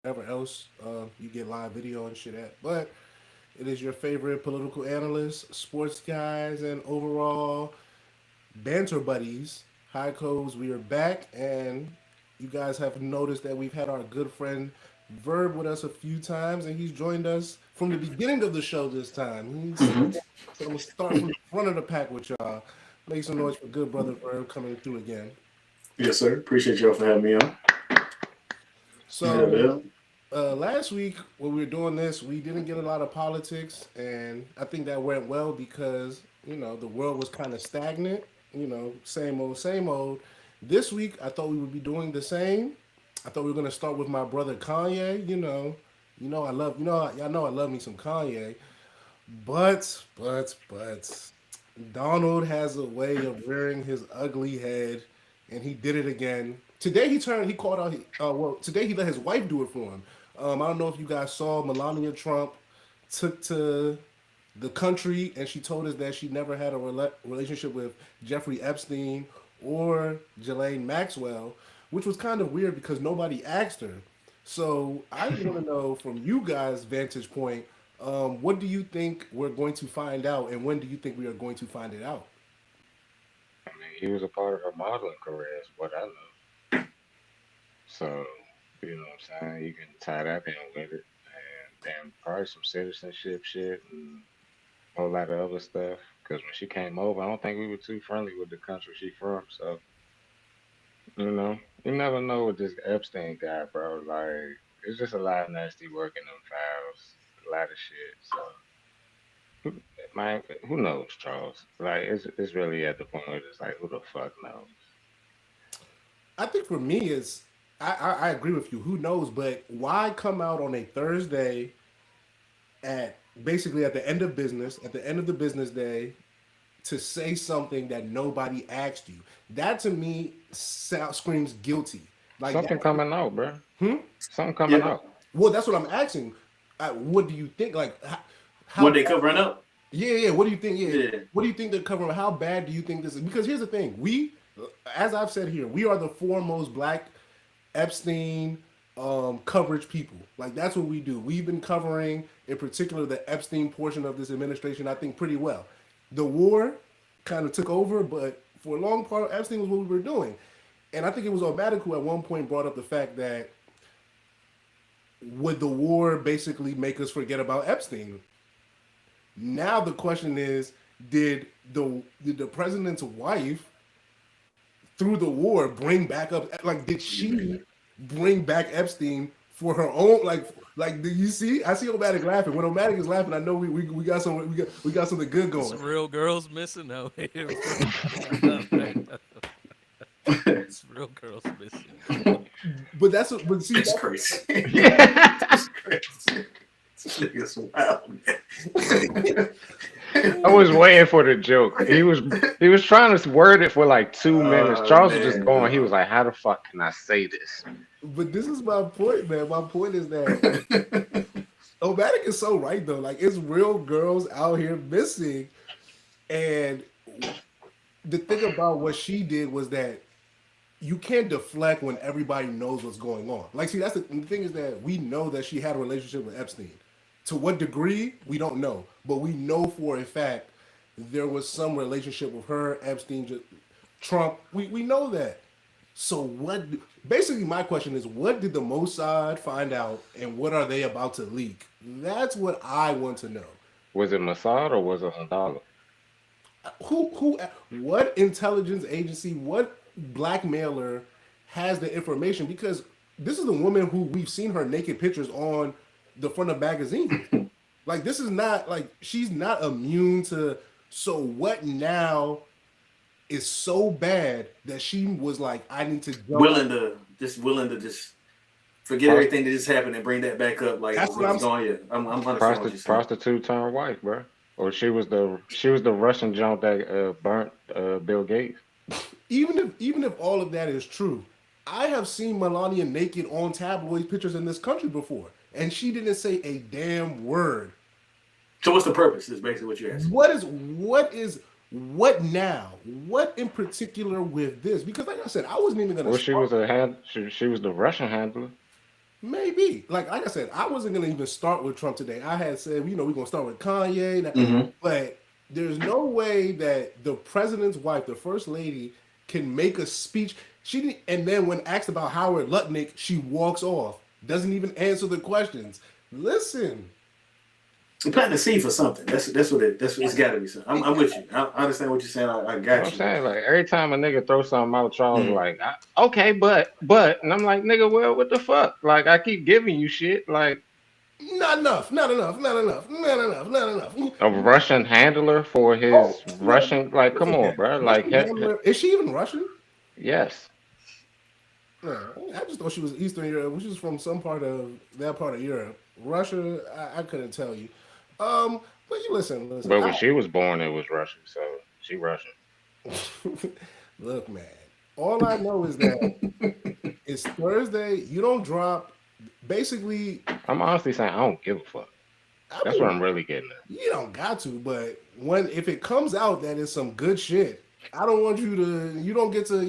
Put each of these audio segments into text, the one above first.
wherever else you get live video and shit at. But it is your favorite political analysts, sports guys, and overall banter buddies. High Codes, we are back, and you guys have noticed that we've had our good friend Verb with us a few times, and he's joined us from the beginning of the show this time. He's so I'm gonna start from the front of the pack with y'all. Make some noise for good brother Verb coming through again. Yes, sir. Appreciate y'all for having me on. Yeah, So yeah. last week when we were doing this, we didn't get a lot of politics, and I think that went well because the world was kind of stagnant. Same old, same old. This week, I thought we would be doing the same. I thought we were gonna start with my brother Kanye. I love y'all know I love me some Kanye, but Donald has a way of rearing his ugly head, and he did it again. Today he called out. Today he let his wife do it for him. I don't know if you guys saw Melania Trump took to the country and she told us that she never had a relationship with Jeffrey Epstein or Ghislaine Maxwell, which was kind of weird because nobody asked her. So I want to know from you guys' vantage point, what do you think we're going to find out, and when do you think we are going to find it out? I mean, he was a part of her modeling career, is what I know. So, you know what I'm saying? You can tie that in with it. And then probably some citizenship shit and a whole lot of other stuff. Because when she came over, I don't think we were too friendly with the country she from. So, you never know with this Epstein guy, bro. Like, it's just a lot of nasty work in them files, a lot of shit. So, man, who knows, Charles? Like, it's really at the point where it's like, who the fuck knows? I think for me, I agree with you. Who knows? But why come out on a Thursday at basically at the end of business, at the end of the business day, to say something that nobody asked you? That to me screams guilty. Like Something that. coming out, bro. Something coming Yeah. out. Well, that's what I'm asking. What do you think? Like, how What they bad? covering up? Yeah. What do you think? Yeah. Yeah. What do you think they're covering? How bad do you think this is? Because here's the thing: as I've said here, we are the foremost Black Epstein coverage people. Like that's what we do. We've been covering, in particular, the Epstein portion of this administration. I think pretty well. The war kind of took over, but for a long part, Epstein was what we were doing. And I think it was Omatic who at one point brought up the fact that would the war basically make us forget about Epstein? Now the question is, did the president's wife through the war bring back up, like did she bring back Epstein for her own, like do you see? I see Omatic laughing. When Omatic is laughing, I know we got some we got something good going. Some real girls missing out here. It's real girls missing. But see It's that, crazy. Yeah. It's crazy. This nigga's wild, man. I was waiting for the joke. He was trying to word it for like 2 minutes. Oh Charles was just man. going. He was like, "How the fuck can I say this?" but this is my point, man. My point is that Omatic is so right though. Like it's real girls out here missing, and the thing about what she did was that you can't deflect when everybody knows what's going on. Like, see, that's the thing is that we know that she had a relationship with Epstein. To what degree, we don't know, but we know for a fact there was some relationship with her, Epstein, Trump. We know that. So what? Basically, my question is, what did the Mossad find out, and what are they about to leak? That's what I want to know. Was it Mossad or was it Andala? Who, what intelligence agency, what blackmailer has the information? Because this is the woman who we've seen her naked pictures on the front of magazines. Like this is not like she's not immune to. So what now is so bad that she was like, I need to jump. Willing to just forget Prost- everything that just happened and bring that back up. Like That's what I'm what's going? Yeah, I'm understanding what you're saying. prostitute turned wife, bro. Or she was the Russian junk that burnt Bill Gates. even if all of that is true, I have seen Melania naked on tabloid pictures in this country before, and she didn't say a damn word. So what's the purpose? Is basically what you're asking. What now? What in particular with this? Because like I said, I wasn't even gonna Well, she was start. a hand. She was the Russian handler. Maybe. Like I said, I wasn't gonna even start with Trump today. I had said, we're gonna start with Kanye, Mm-hmm. but there's no way that the president's wife, the first lady, can make a speech. She didn't, and then when asked about Howard Lutnick, she walks off, doesn't even answer the questions. Listen, You planting the seed for something. That's what it's got to be something. I'm with you. I understand what you're saying. I You know what got I'm you. saying? Like every time a nigga throw something out, Charles Mm. like, okay, but, and I'm like, nigga, well, what the fuck? Like I keep giving you shit, like not enough, not enough, not enough, not enough, not enough. a Russian handler for Oh, his no, Russian. Like, come on, bro. Like, is she even Russian? yes. No, I just thought she was Eastern Europe. She was from some part of that part of Europe. Russia, I couldn't tell you. But you listen. But when she was born, it was Russian, so she Russian. Look, man. All I know is that it's Thursday. You don't drop. Basically, I'm honestly saying I don't give a fuck. I That's mean, what I'm really getting at. you don't got to. But if it comes out that it's some good shit, I don't want you to. You don't get to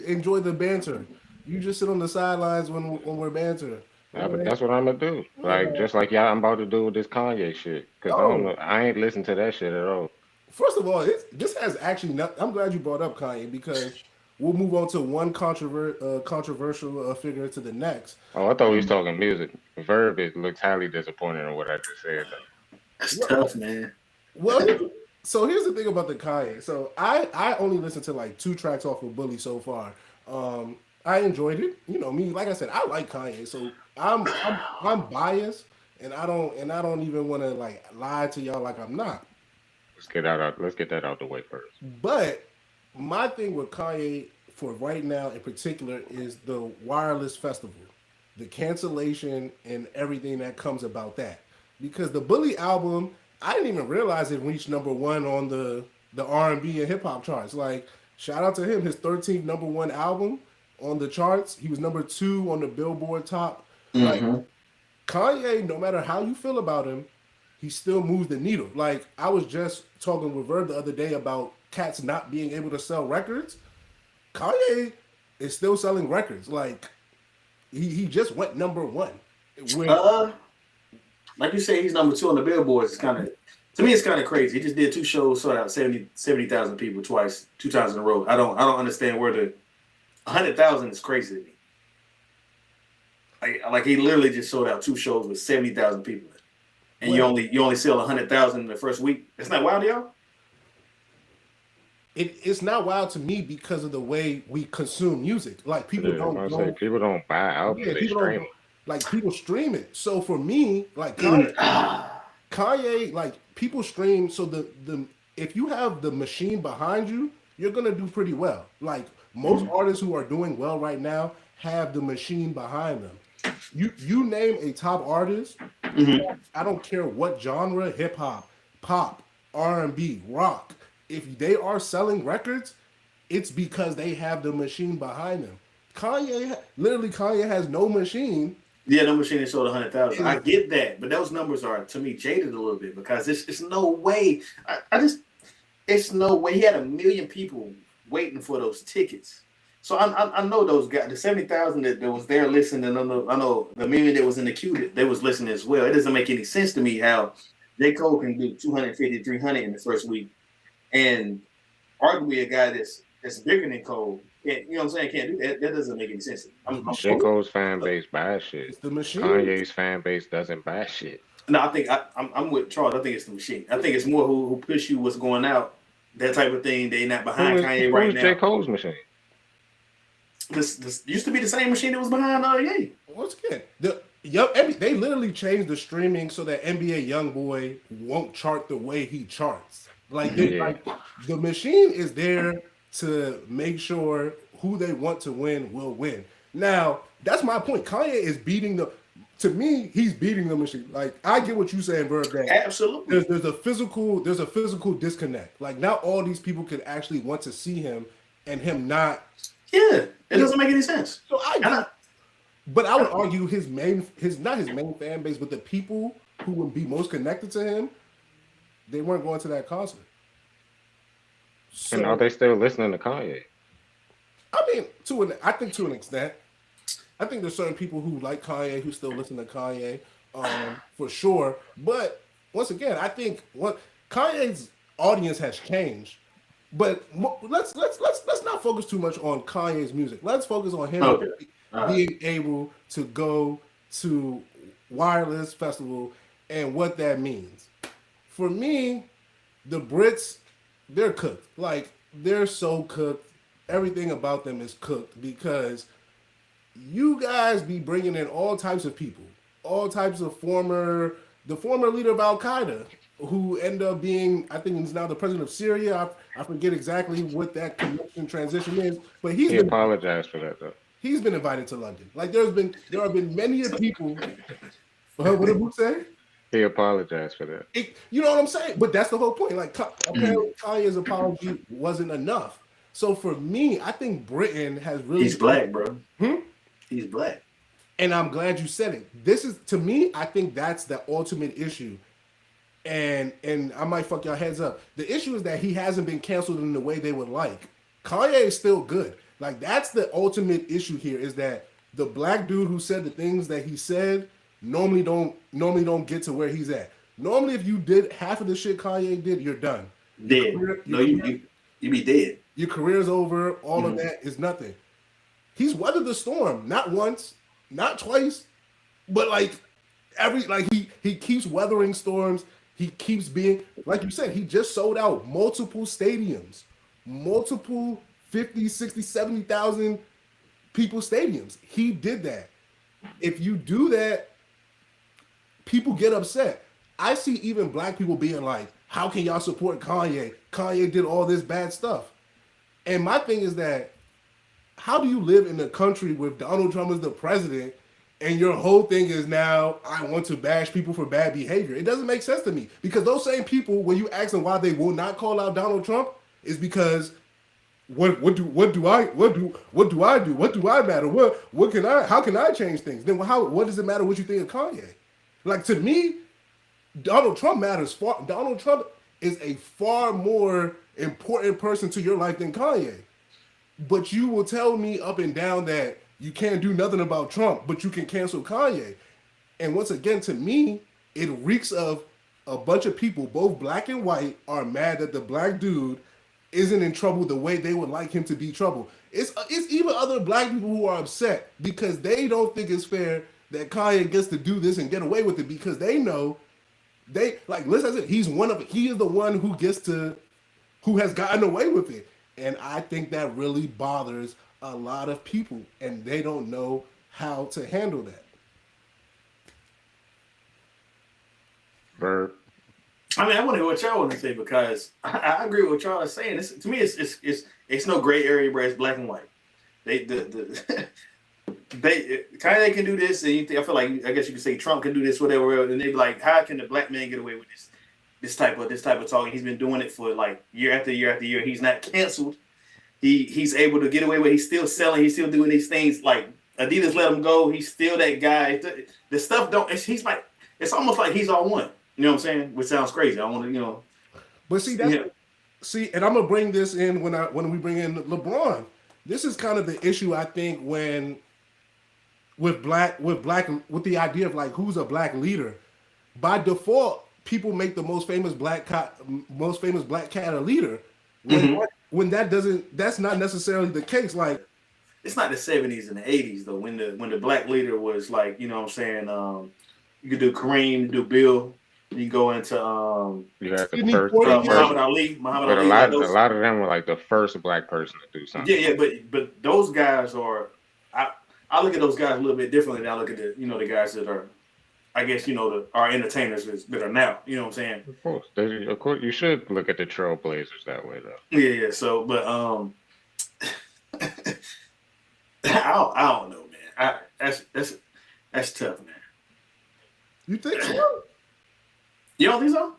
enjoy the banter. You just sit on the sidelines when we're banter. Yeah, but that's what I'm gonna do. Like just like y'all, I'm about to do with this Kanye shit. Cause I don't Oh, know, I ain't listened to that shit at all. first of all, this has actually not. I'm glad you brought up Kanye because we'll move on to one controversial figure to the next. Oh, I thought we was talking music. Verb it looks highly disappointed in what I just said though. That's Well, tough, man. so here's the thing about the Kanye. So I only listened to like 2 tracks off of Bully so far. I enjoyed it. You know me, like I said, I like Kanye, so I'm biased, and I don't even want to like lie to y'all like I'm not. Let's get that out the way first. But my thing with Kanye for right now in particular is the wireless festival, the cancellation and everything that comes about that. Because the Bully album, I didn't even realize it reached #1 on the R&B and hip hop charts. Like shout out to him, his 13th #1 album on the charts. He was #2 on the Billboard top. Like Mm-hmm. Kanye, no matter how you feel about him, he still moves the needle. Like I was just talking with Verb the other day about cats not being able to sell records. Kanye is still selling records. Like he just went #1. With Like you say, he's #2 on the billboards. It's kind of, to me, it's kind of crazy. He just did 2 shows, sold out 70,000 people twice, 2 times in a row. I don't understand where the 100,000 is crazy to me. Like he literally just sold out 2 shows with 70,000 people, and Well, you only sell 100,000 in the first week. That's not wild, y'all. it's not wild to me because of the way we consume music. Like people Yeah, don't I say go, people don't buy albums, yeah, they people don't stream go, them. like people stream it. So for me, like Kanye, like people stream. So the if you have the machine behind you, you're gonna do pretty well. Like most artists who are doing well right now have the machine behind them. You name a top artist, Mhm. I don't care what genre, hip hop, pop, R&B, rock. If they are selling records, it's because they have the machine behind them. Kanye has no machine. Yeah, no machine that sold 100,000. I And get that, but those numbers are to me jaded a little bit because it's no way. I just it's no way. He had 1 million people waiting for those tickets. So I know those guys, the 70,000 that was there listening, and I know the 1 million that was in the queue that they was listening as well. It doesn't make any sense to me how J. Cole can do 250, 300 in the first week, and arguably a guy that's bigger than Cole, can't, you know what I'm saying, can't do that. That doesn't make any sense. I'm J. Cole's fan base buys shit. it's the machine. Kanye's fan base doesn't buy shit. No, I think I'm with Charles. I think it's the machine. I think it's more who push you what's going out, that type of thing. They not behind Kanye right Who's now. J. Cole's machine? This used to be the same machine that was behind Ye. Once again, they literally changed the streaming so that NBA YoungBoy won't chart the way he charts. Like, Yeah. like the machine is there to make sure who they want to win will win. Now, that's my point. Kanye is beating the. To me, he's beating the machine. Like, I get what you're saying, Bird. That Absolutely. there's a physical disconnect. Like, not all these people could actually want to see him, and him not. Yeah, it doesn't make any sense. So And I- but I would argue his not his main fan base, but the people who would be most connected to him, they weren't going to that concert. And So are they still listening to Kanye? I mean, I think to an extent. I think there's certain people who like Kanye who still listen to Kanye, for sure. But once again, I think what Kanye's audience has changed. But let's not focus too much on Kanye's music. Let's focus on him Okay. All right. being able to go to Wireless Festival and what that means. For me, the Brits, they're cooked. Like they're so cooked. Everything about them is cooked because you guys be bringing in all types of people, all types of the former leader of Al Qaeda, who ended up being, I think he's now the president of Syria. I forget exactly what that connection transition is, but He apologized for that though. he's been invited to London. Like there have been many people. What did Book say? He apologized for that. You know what I'm saying? But that's the whole point. Like apparently Kanye's apology wasn't enough. So for me, I think Britain has really. He's black, bro. He's black. And I'm glad you said it. This is, to me, I think that's the ultimate issue. And I might fuck y'all heads up. The issue is that he hasn't been canceled in the way they would like. Kanye is still good. Like that's the ultimate issue here is that the black dude who said the things that he said normally don't get to where he's at. Normally, if you did half of the shit Kanye did, you're done. Dead. You be dead. Your career's over. All of that is nothing. He's weathered the storm, not once, not twice, but like he keeps weathering storms. He keeps being, like you said, he just sold out multiple stadiums, multiple 50, 60, 70,000 people stadiums. He did that. If you do that, people get upset. I see even black people being like, how can y'all support Kanye? Kanye did all this bad stuff. And my thing is that, how do you live in a country with Donald Trump as the president and your whole thing is now, I want to bash people for bad behavior? It doesn't make sense to me because those same people, when you ask them why they will not call out Donald Trump, is because what do I do? What do I matter? How can I change things? Then what does it matter what you think of Kanye? Like to me, Donald Trump matters far. Donald Trump is a far more important person to your life than Kanye. But you will tell me up and down that you can't do nothing about Trump, but you can cancel Kanye. And once again, to me, it reeks of a bunch of people, both black and white, are mad that the black dude isn't in trouble the way they would like him to be trouble. It's even other black people who are upset because they don't think it's fair that Kanye gets to do this and get away with it because they know listen, he is the one who has gotten away with it. And I think that really bothers a lot of people, and they don't know how to handle that. Verb. I mean, I want to hear what y'all want to say because I agree with what y'all are saying. To me, it's no gray area, bro. It's black and white. Kanye can do this, and I feel like I guess you could say Trump can do this, whatever. And they be like, how can the black man get away with this type of talking? He's been doing it for like year after year after year. He's not canceled. He's able to get away with. He's still selling. He's still doing these things. Like Adidas let him go. He's still that guy. The stuff don't. He's like it's almost like he's all one. You know what I'm saying? Which sounds crazy. I want to, But see, and I'm gonna bring this in when we bring in LeBron. This is kind of the issue I think with the idea of like who's a black leader. By default, people make the most famous black cat a leader. When that's not necessarily the case. Like it's not the 70s and the 80s though. When the black leader was like, you know what I'm saying? You could do Kareem, you do Bill. You go into you had the first Muhammad Ali. But a lot of them were like the first black person to do something. Yeah, but those guys are. I look at those guys a little bit differently than I look at the guys that are, I guess our entertainers that are now. You know what I'm saying? Of course, you should look at the trailblazers that way though. Yeah. So, but I don't know, man. That's tough, man. You think so? You don't think so?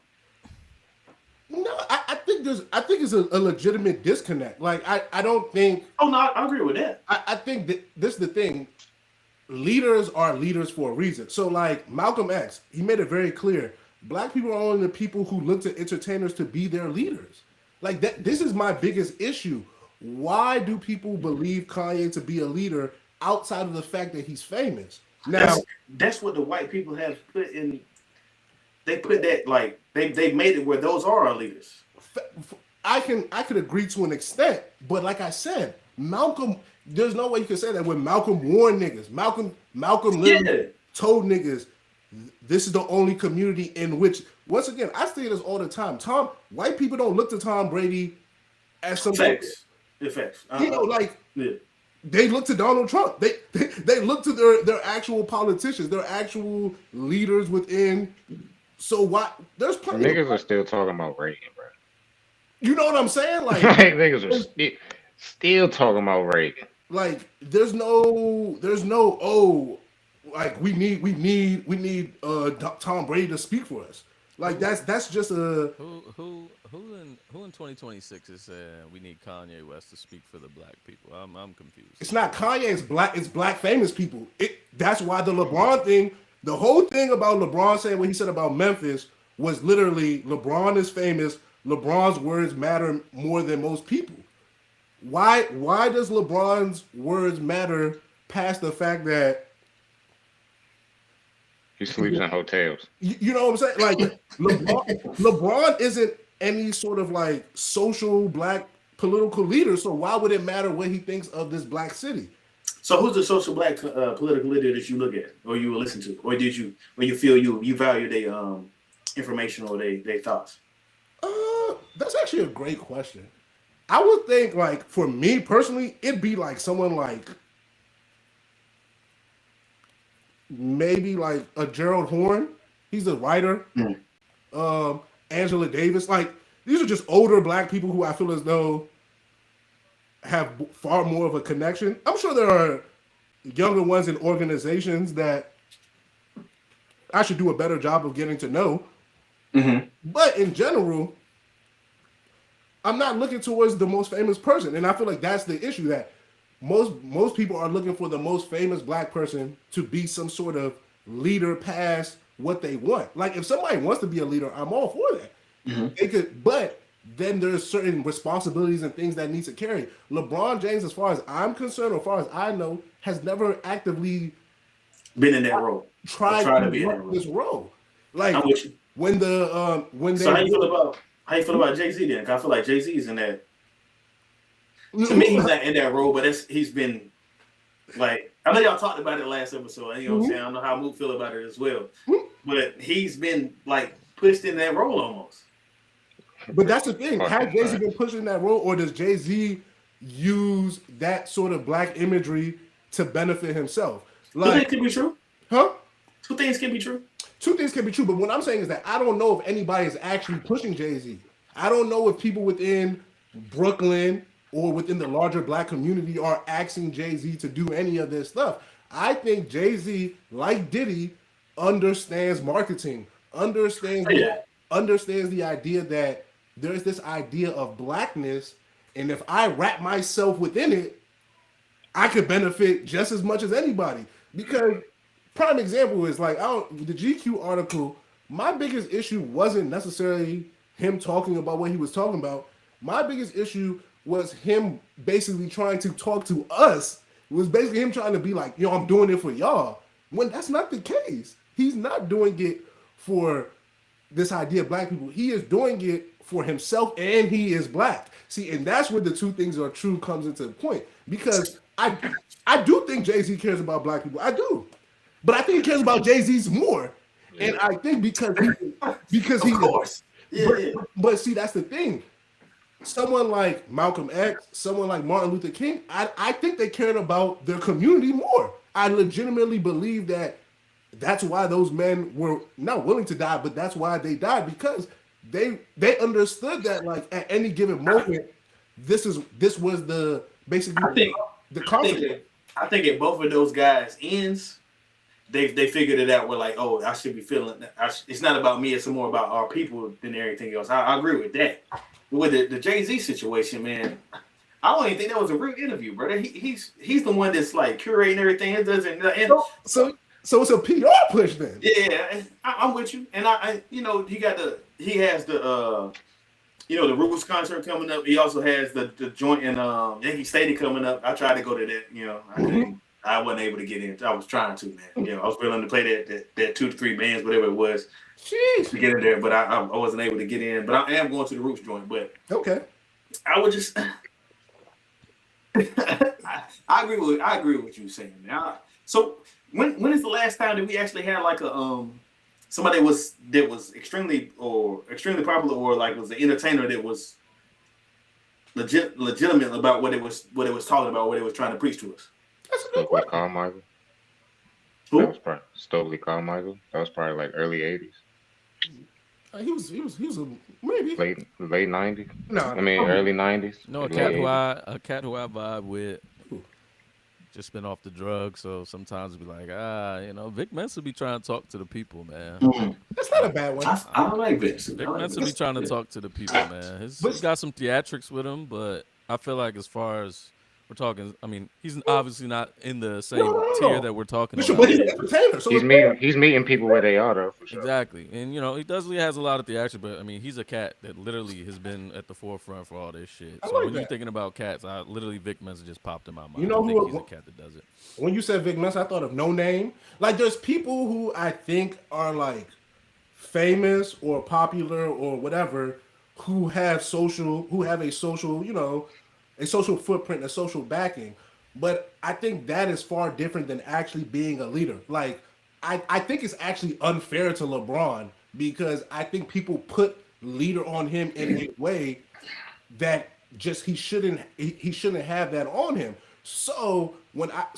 No, I think it's a legitimate disconnect. Like I don't think. Oh no, I agree with that. I think that this is the thing. Leaders are leaders for a reason. So like Malcolm X, he made it very clear. Black people are only the people who look to entertainers to be their leaders. Like that. This is my biggest issue. Why do people believe Kanye to be a leader outside of the fact that he's famous. Now, That's what the white people have put in. They put that like they made it where those are our leaders. I could agree to an extent, but like I said, Malcolm, there's no way you can say that when Malcolm warned niggas. Malcolm literally told niggas, this is the only community in which, once again, I say this all the time. White people don't look to Tom Brady as some Facts. Facts. You know, like yeah. they look to Donald Trump. They look to their actual politicians, their actual leaders within. So why there's plenty Niggas are still talking about Reagan, bro. You know what I'm saying? Like niggas are still talking about Reagan. Like there's no like we need Tom Brady to speak for us. Like that's just a who in 2026 is saying we need Kanye West to speak for the black people? I'm confused. It's not Kanye. It's black famous people. That's why the LeBron thing. The whole thing about LeBron saying what he said about Memphis was literally LeBron is famous. LeBron's words matter more than most people. Why does LeBron's words matter past the fact that he sleeps in hotels? You know what I'm saying? Like LeBron isn't any sort of like social black political leader. So why would it matter what he thinks of this black city? So who's the social black political leader that you look at, or you will listen to, or you feel you value their information or their thoughts? That's actually a great question. I would think, like, for me personally, it'd be like someone like maybe like a Gerald Horne. He's a writer. Angela Davis. Like, these are just older black people who I feel as though have far more of a connection. I'm sure there are younger ones in organizations that I should do a better job of getting to know. Mm-hmm. But in general, I'm not looking towards the most famous person. And I feel like that's the issue, that most people are looking for the most famous black person to be some sort of leader past what they want. Like, if somebody wants to be a leader, I'm all for that. Mm-hmm. They could, but then there's certain responsibilities and things that need to carry. LeBron James, as far as I'm concerned, or as far as I know, has never actively been in that role. Tried to be in this role. Like, I'm with you. when the So how you feel about Jay-Z then? 'Cause I feel like Jay-Z is in that. To me, he's not in that role, but he's been like, I know y'all talked about it last episode. You know what I'm saying? I don't know how Mook feel about it as well, but he's been like pushed in that role almost. But that's the thing. Has Jay-Z been pushing that role, or does Jay-Z use that sort of black imagery to benefit himself? Like, two things can be true. Huh? Two things can be true. Two things can be true, but what I'm saying is that I don't know if anybody is actually pushing Jay-Z. I don't know if people within Brooklyn or within the larger black community are asking Jay-Z to do any of this stuff. I think Jay-Z, like Diddy, understands marketing, understands the idea that there's this idea of blackness, and if I wrap myself within it, I could benefit just as much as anybody. Because prime example is like, the GQ article, my biggest issue wasn't necessarily him talking about what he was talking about. My biggest issue was him basically trying to talk to us. It was basically him trying to be like, yo, I'm doing it for y'all. When that's not the case. He's not doing it for this idea of black people. He is doing it for himself, and he is black. See, and that's where the two things are true comes into point. Because I do think Jay-Z cares about black people. I do. But I think he cares about Jay-Z's more. Yeah. And I think because he of course. Yeah. But see, that's the thing. Someone like Malcolm X, someone like Martin Luther King, I think they cared about their community more. I legitimately believe that that's why those men were not willing to die, but that's why they died, because they understood that, like, at any given moment, this was the basically the concept. I think at both of those guys' ends, they figured it out. We're like, oh, I should be feeling. It's not about me. It's more about our people than everything else. I agree with that. With the Jay-Z situation, man, I don't even think that was a real interview, brother. He's the one that's like curating everything. It doesn't. So it's a PR push then. Yeah, I'm with you. And I he has the the Roots concert coming up. He also has the joint in Yankee Stadium coming up. I tried to go to that. I I wasn't able to get in. I was trying to, man. I was willing to play that 2 to 3 bands, whatever it was, to get in there, but I wasn't able to get in. But I am going to the Roots joint. But okay, I would just. I agree with what you were saying, man. So when is the last time that we actually had like a somebody that was extremely popular, or like was an entertainer that was legitimate about what it was talking about, what it was trying to preach to us? That's a good Stokely question. Carmichael. Who? That was probably Stokely Carmichael. That was probably like early 80s. He was a maybe Late 90s. no. I mean early 90s. No, a late cat 80s. a cat who I vibe with. Just been off the drugs, so sometimes be like, Vic Mensa be trying to talk to the people, man. That's not a bad one. I don't like Vince. Vic Mensa be trying to talk to the people, man. He's got some theatrics with him, but I feel like as far as we're talking, I mean, he's obviously not in the same tier that we're talking about. But he's an entertainer, so He's meeting people where they are though, for sure. Exactly, and he has a lot of theatrics, but I mean, he's a cat that literally has been at the forefront for all this shit. So like when that. you're thinking about cats, Vic Mensa just popped in my mind. You know I think who- he's a cat that does it. when you said Vic Mensa, I thought of No Name. Like, there's people who I think are like famous or popular or whatever who have a social, a social footprint, a social backing. But I think that is far different than actually being a leader. Like, I think it's actually unfair to LeBron because I think people put leader on him in a way that just he shouldn't have that on him. So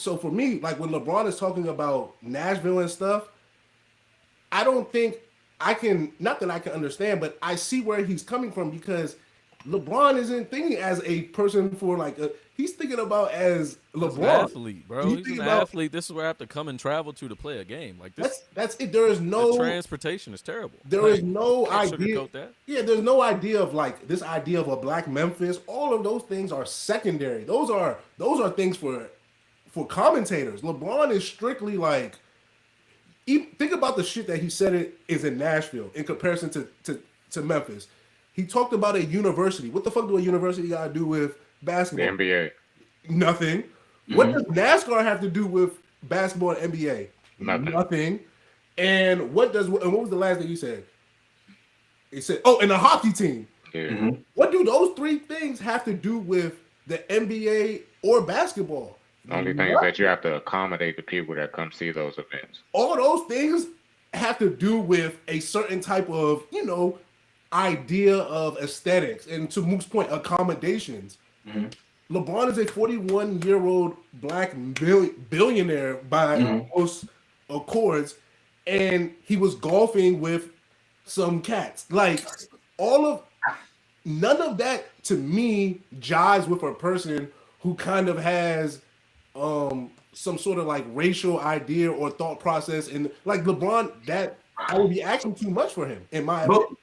for me, like when LeBron is talking about Nashville and stuff, I don't think not that I can understand, but I see where he's coming from because LeBron isn't thinking as a person for he's thinking about as LeBron. He's an athlete, bro. He's an about- athlete. This is where I have to come and travel to play a game. Like this, That's it. There is the no transportation is terrible. There is no Can't idea. sugarcoat that. Yeah, there's no idea of this idea of a black Memphis. All of those things are secondary. Those are things for commentators. LeBron is strictly think about the shit that he said is in Nashville in comparison to Memphis. He talked about a university. What the fuck do a university got to do with The basketball? NBA. Nothing. What does NASCAR have to do with basketball and NBA? Nothing. And what was the last thing you said? He said, and the hockey team. Yeah. What do those three things have to do with the NBA or basketball? The only thing is that you have to accommodate the people that come see those events. All those things have to do with a certain type of, idea of aesthetics. And to Mook's point, accommodations. LeBron is a 41-year-old black billionaire by most accords, and he was golfing with some cats. None of that to me jives with a person who kind of has some sort of racial idea or thought process. And LeBron, that I would be asking too much for him, in my opinion.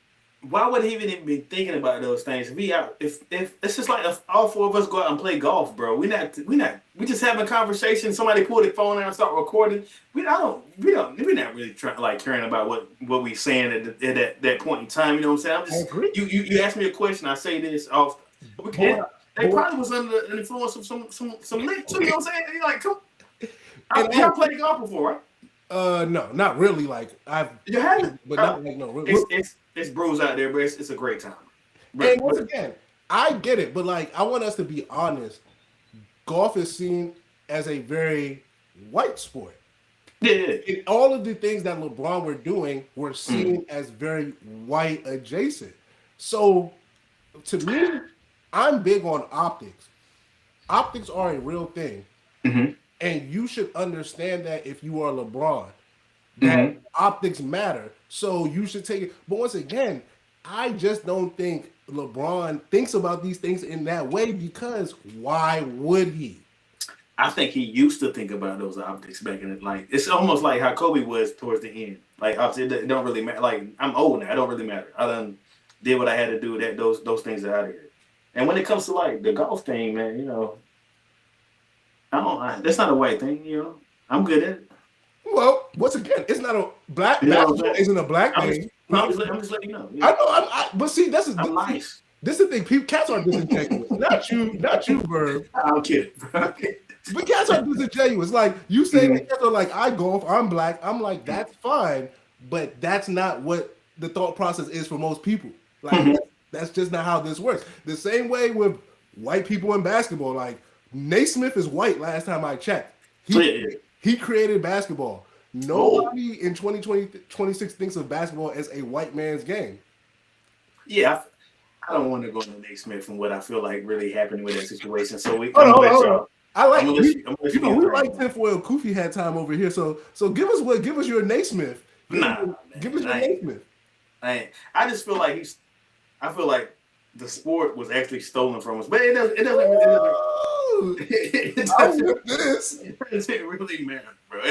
Why would he even be thinking about those things? If it's just if all four of us go out and play golf, bro, we just having a conversation. Somebody pull their phone out and start recording. We're not really caring about what we saying at that point in time. You know what I'm saying? You ask me a question, I say this off. They probably was under the influence of some lit too. You know what I'm saying? You're like, come. Y'all played golf before, right? No, not really. You haven't, but not no. It's bros out there, but it's a great time. And once again, I get it, but I want us to be honest. Golf is seen as a very white sport. Yeah. And all of the things that LeBron were doing were seen as very white adjacent. So, to me, I'm big on optics. Optics are a real thing. And you should understand that if you are LeBron, that optics matter. So you should take it. But once again, I just don't think LeBron thinks about these things in that way because why would he? I think he used to think about those optics back in it. It's almost like how Kobe was towards the end. It don't really matter. I'm old now. It don't really matter. I done did what I had to do. Those things are out of here. And when it comes to the golf thing, man, that's not a white thing. I'm good at it. Well, once again, it's not a black. Basketball isn't a black thing. I'm just letting you know. I know. But see, I'm nice. This is the thing. Cats are disingenuous. Not you, Verb. I'm kidding. But cats are disingenuous. Like you say that cats are like, I golf, I'm black. I'm like, that's fine, but that's not what the thought process is for most people. Like that's just not how this works. The same way with white people in basketball. Like Naismith is white. Last time I checked, he created basketball. Nobody in 2026 thinks of basketball as a white man's game. Yeah, I don't want to go into Naismith from what I feel like really happened with that situation. So we. I like we like tinfoil Koofy had time over here. So give us your Naismith. Give us your Naismith. I just feel like I feel like the sport was actually stolen from us, but it doesn't really matter, bro.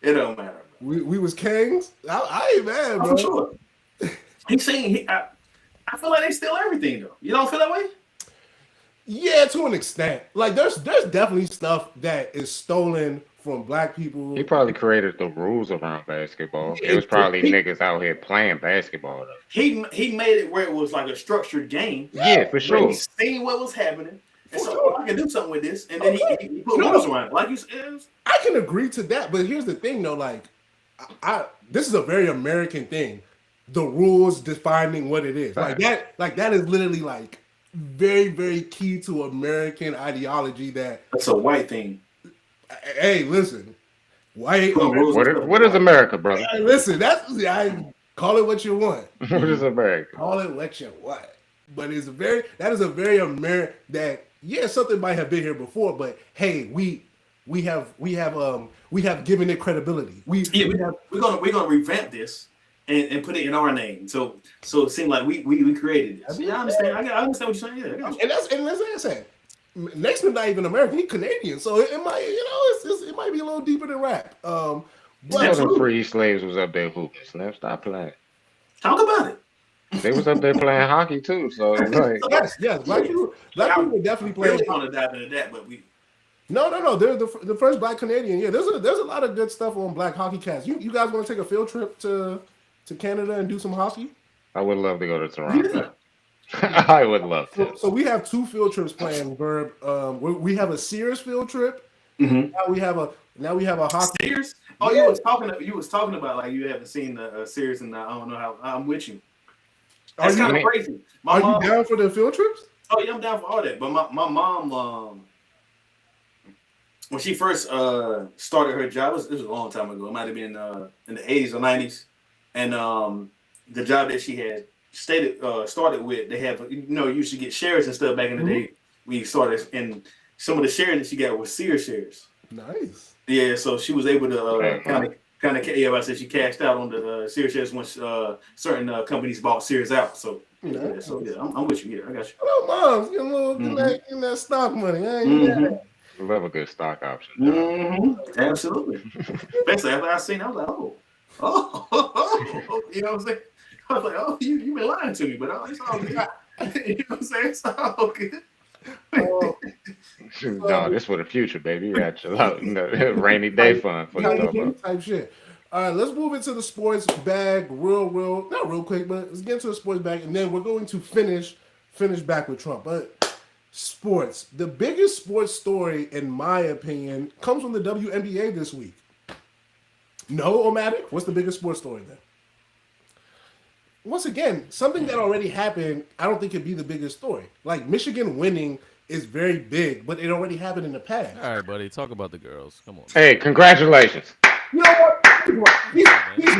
It don't matter. Bro. We was kings. I ain't mad, bro. I'm sure. He's saying I feel like they steal everything though. You don't feel that way? Yeah, to an extent. Like there's definitely stuff that is stolen from black people. He probably created the rules around basketball. It was probably niggas out here playing basketball though. He made it where it was like a structured game. Yeah, for sure. He seen what was happening. And so I can do something with this. And then he put rules around it. Like you said. I can agree to that, but here's the thing though, like this is a very American thing. The rules defining what it is. Like that is literally like very, very key to American ideology. That's a white thing. Hey, listen, white. What is America, brother? Hey, listen, I call it what you want. What is America? Call it what you want. But that is a very American that something might have been here before, but hey, we have given it credibility. We're gonna revamp this. And put it in our name, so it seemed like we created this. Yeah, I understand. I understand what you're saying. Yeah, and that's like I said. Naismith not even American; he's Canadian, so it might it might be a little deeper than rap. But the free slaves was up there hooping. Slim, stop playing. Talk about it. They was up there playing hockey too. So like, yes, black people were definitely playing. We want to dive into that, but we. No. They're the first black Canadian. Yeah, there's a lot of good stuff on Black Hockey Cast. You guys want to take a field trip to Canada and do some hockey? I would love to go to Toronto. I would love to. So we have 2 field trips planned, Verb. We have a Sears field trip. Mm-hmm. Now we have a hockey. Sears? Oh, yeah. You was talking about like you haven't seen the Sears, and I don't know how. I'm with you. That's kind of crazy. Are you down for the field trips? Oh yeah, I'm down for all that. But my mom, when she first started her job, this was a long time ago. It might have been in the 80s or 90s. And the job that she had started with, they have, you used to get shares and stuff back in the day. We started, and some of the shares that she got were Sears shares. Nice. Yeah, so she was able to kind of. Yeah, I said she cashed out on the Sears shares once certain companies bought Sears out. So I'm with you. Yeah, I got you. Hello, Mom. Get that stock money. Love a good stock option. Mm-hmm. Absolutely. Especially after I seen, I was like, oh, you know what I'm saying? I was like, oh, you been lying to me, but it's all good. You know what I'm saying? It's all good. No, this for the future, baby. You got your rainy day fund for the type shit. All right, let's move into the sports bag real, not real quick, but let's get into the sports bag, and then we're going to finish back with Trump. But sports, the biggest sports story, in my opinion, comes from the WNBA this week. No, Omatic? What's the biggest sports story then? Once again, something that already happened, I don't think it'd be the biggest story. Like Michigan winning is very big, but it already happened in the past. All right, buddy, talk about the girls. Come on. Hey, congratulations. You know what? He's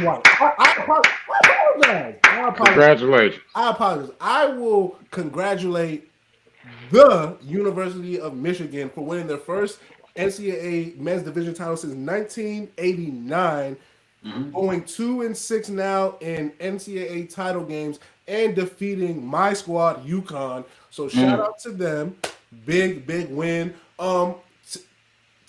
white. I apologize. Congratulations. I apologize. I will congratulate the University of Michigan for winning their first NCAA men's division title since 1989, going 2-6 now in NCAA title games and defeating my squad, UConn. So shout out to them. Big win. To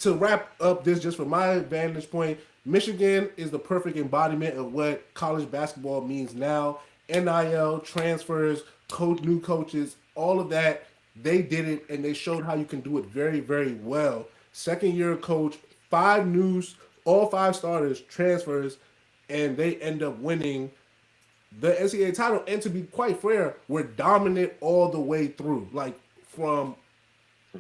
wrap up this, just from my vantage point, Michigan is the perfect embodiment of what college basketball means now. NIL, transfers, new coaches, all of that. They did it, and they showed how you can do it very, very well. Second-year coach, 5 news, all 5 starters, transfers, and they end up winning the NCAA title. And to be quite fair, we're dominant all the way through. Like, from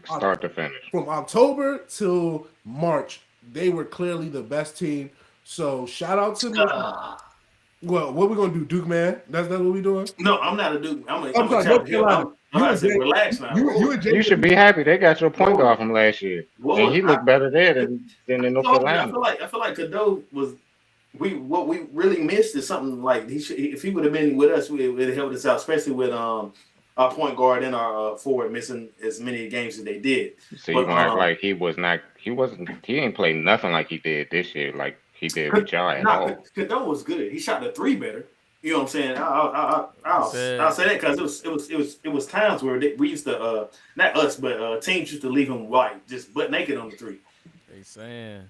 Start to finish. From October till March, they were clearly the best team. So shout out to Michigan. Well, what we gonna do, Duke man? That's what we doing. No, I'm not a Duke. I'm a sorry, Chapel Hill. I'm You I and said, Jay- relax now. You and Jay- You should be happy they got your point guard from last year, Whoa, and he looked better there than in North I Carolina. feel like Cadeau was. What we really missed is something like if he would have been with us, it would have helped us out, especially with our point guard and our forward missing as many games as they did. So you act like he ain't played nothing like he did this year, like he did with y'all at all. Cadeau was good. He shot the three better. You know what I'm saying? I'll say that because it was times where we used to not us but teams used to leave him white just butt naked on the three. They saying.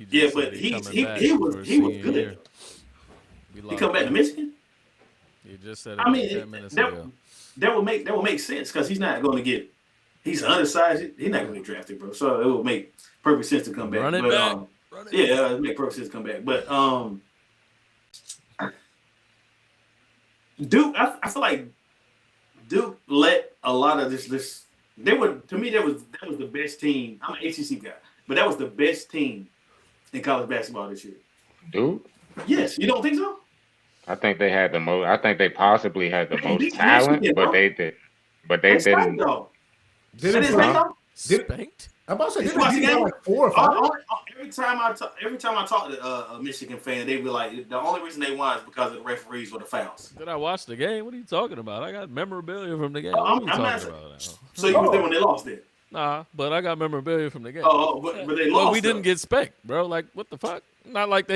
Yeah, but he was good. He come back to Michigan. He just said it. I mean, 10 minutes ago. that would make sense because he's not going to get. He's undersized. He's not going to get drafted, bro. So it would make perfect sense to come back. Run it back. Run it yeah, it make perfect sense to come back. But Duke, I feel like Duke let a lot of this. They were to me that was the best team. I'm an ACC guy, but that was the best team in college basketball this year. Duke? Yes, you don't think so? I think they had the most. I think they possibly had the most talent, but they didn't. Spanked? I'm about to say they like 4 or 5. Every time I talk to a Michigan fan, they be like, the only reason they won is because of the referees or the fouls. Did I watch the game? What are you talking about? I got memorabilia from the game. I'm what are you not talking about? So you was there when they lost it? Nah, but I got memorabilia from the game. But they lost. But we didn't get spanked, bro. Like, what the fuck? Not like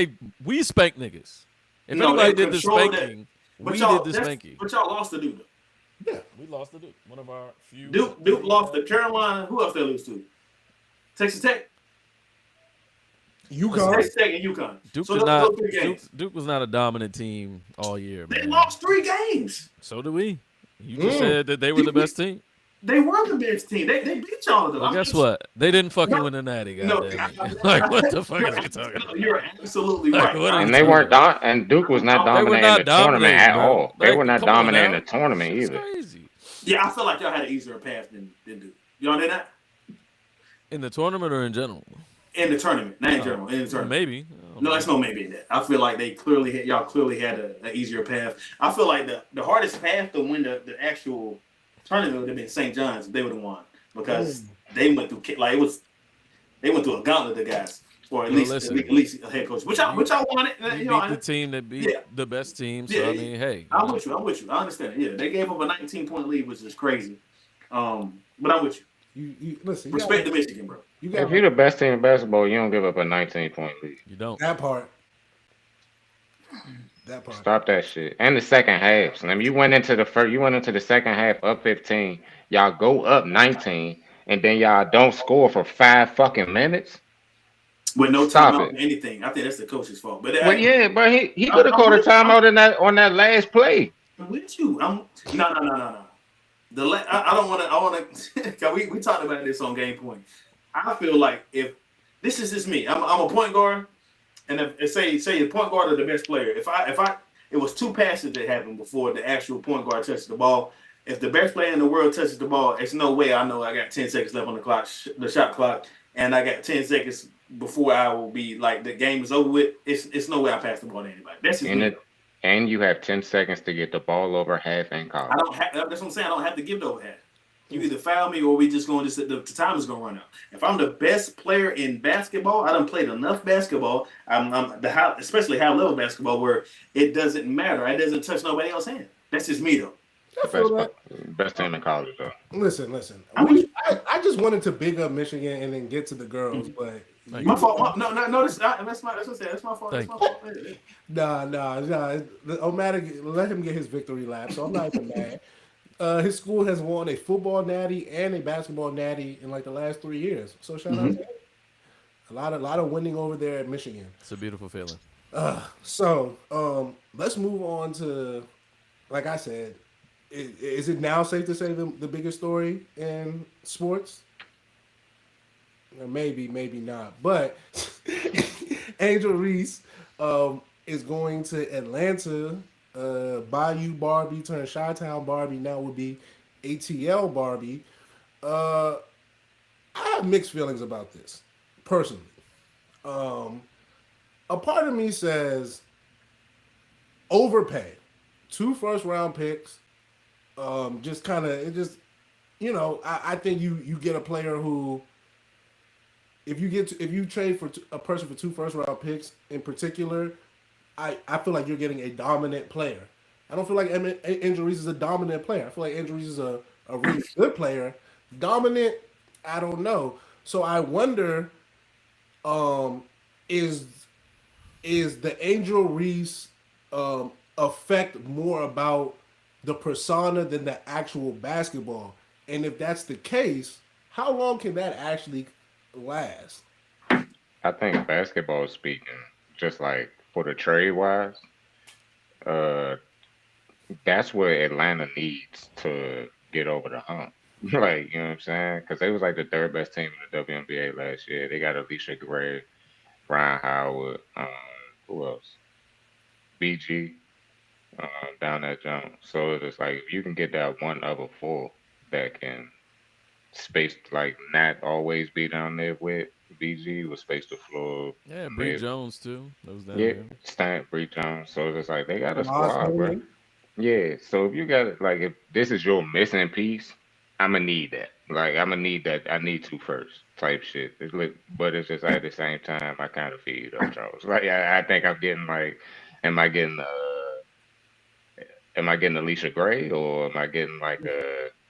we spanked niggas. If No, anybody they did the controlled spanking, But we y'all- did the spanking. But y'all lost to Duke. Yeah. We lost to Duke. One of our few. Duke lost to Carolina. Who else they lose to? Texas Tech. UConn. Texas Tech and UConn. Duke, So did those not, three games. Duke was not a dominant team all year, They man. lost 3 games. So do we. You just said that they were the best team. They were the best team. They beat y'all though. Well, guess what? They didn't fucking win the natty, goddamn. Like, what the fuck is he talking about? You're absolutely Like, right. what are And you they talking weren't about? and Duke was not They were dominating not the tournament at dominating, bro. all. They Like, were not come on dominating now. the tournament It's either. crazy. Yeah, I feel like y'all had an easier path than Duke. Y'all did that In the tournament or in general? in the tournament, not in general. In the tournament. Maybe. No, that's no maybe in that. I feel like y'all clearly had an easier path. I feel like the hardest path to win the actual tournament would have been St. John's if they would have won because they went through they went through a gauntlet of guys, or at least a head coach. Which I wanted. You beat the team that beat the best team. So I mean, hey, I'm with you. I understand it. Yeah, they gave up a 19-point lead, which is crazy. But I'm with you. You listen. Respect to Michigan, bro. If you're the best team in basketball, you don't give up a 19-point lead. You don't. That part. Stop that shit. And the second half. So, I mean, you went into the second half up 15. Y'all go up 19, and then y'all don't score for 5 fucking minutes. With no timeout or anything. I think that's the coach's fault. But but he could have called a timeout on that last play. I'm with you. No. I don't want to. I want to. We talked about this on Game Point. I feel like if this is just me, I'm a point guard, and if say the point guard is the best player. If it was 2 passes that happened before the actual point guard touches the ball. If the best player in the world touches the ball, it's no way I know I got 10 seconds left on the clock, the shot clock, and I got 10 seconds before I will be like the game is over with. It's no way I pass the ball to anybody. That's just me. And you have 10 seconds to get the ball over half and college. That's what I'm saying. I don't have to give it over half. You either foul me or we just going to the time is going to run out. If I'm the best player in basketball, I done played enough basketball. Especially high level basketball where it doesn't matter. It doesn't touch nobody else's hand. That's just me though. Best team in college though. Listen. I just wanted to big up Michigan and then get to the girls, but my fault. No. That's my fault. That's my fault. Nah. Omatic, let him get his victory lap. So I'm not even mad. His school has won a football natty and a basketball natty in like the last 3 years. So shout out to him. A lot of winning over there at Michigan. It's a beautiful feeling. So let's move on to, like I said, is it now safe to say the biggest story in sports? Maybe not. But Angel Reese is going to Atlanta. Bayou Barbie turned Chi-Town Barbie now would be ATL Barbie. I have mixed feelings about this personally. Um, a part of me says overpay, two first round picks. Just kind of it just I think you get a player who if you trade for a person for two first round picks in particular, I feel like you're getting a dominant player. I don't feel like Angel Reese is a dominant player. I feel like Angel Reese is a really good player. Dominant, I don't know. So I wonder, um, is is the Angel Reese effect more about the persona than the actual basketball? And if that's the case, how long can that actually last? I think basketball speaking, just like for the trade wise, uh, that's what Atlanta needs to get over the hump. Like, you know what I'm saying? Because they was like the third best team in the WNBA last year. They got Alicia Gray, Ryan Howard, who else? BG, down that jump. So it's just like if you can get that one other four that can space like not always be down there with BG, will space the floor, Yeah, Bree maybe. Jones too. That was down Yeah, there. Stant, Bree Jones. So it's like they got a Ross squad, bro. Holman. Yeah, so if you got it, like if this is your missing piece, I'm gonna need that. Like I'm gonna need that. I need to first type shit. It's like, but it's just at the same time, I kind of feel you though, Charles. Like I think I'm getting like, am I getting am I getting Alicia Gray or am I getting like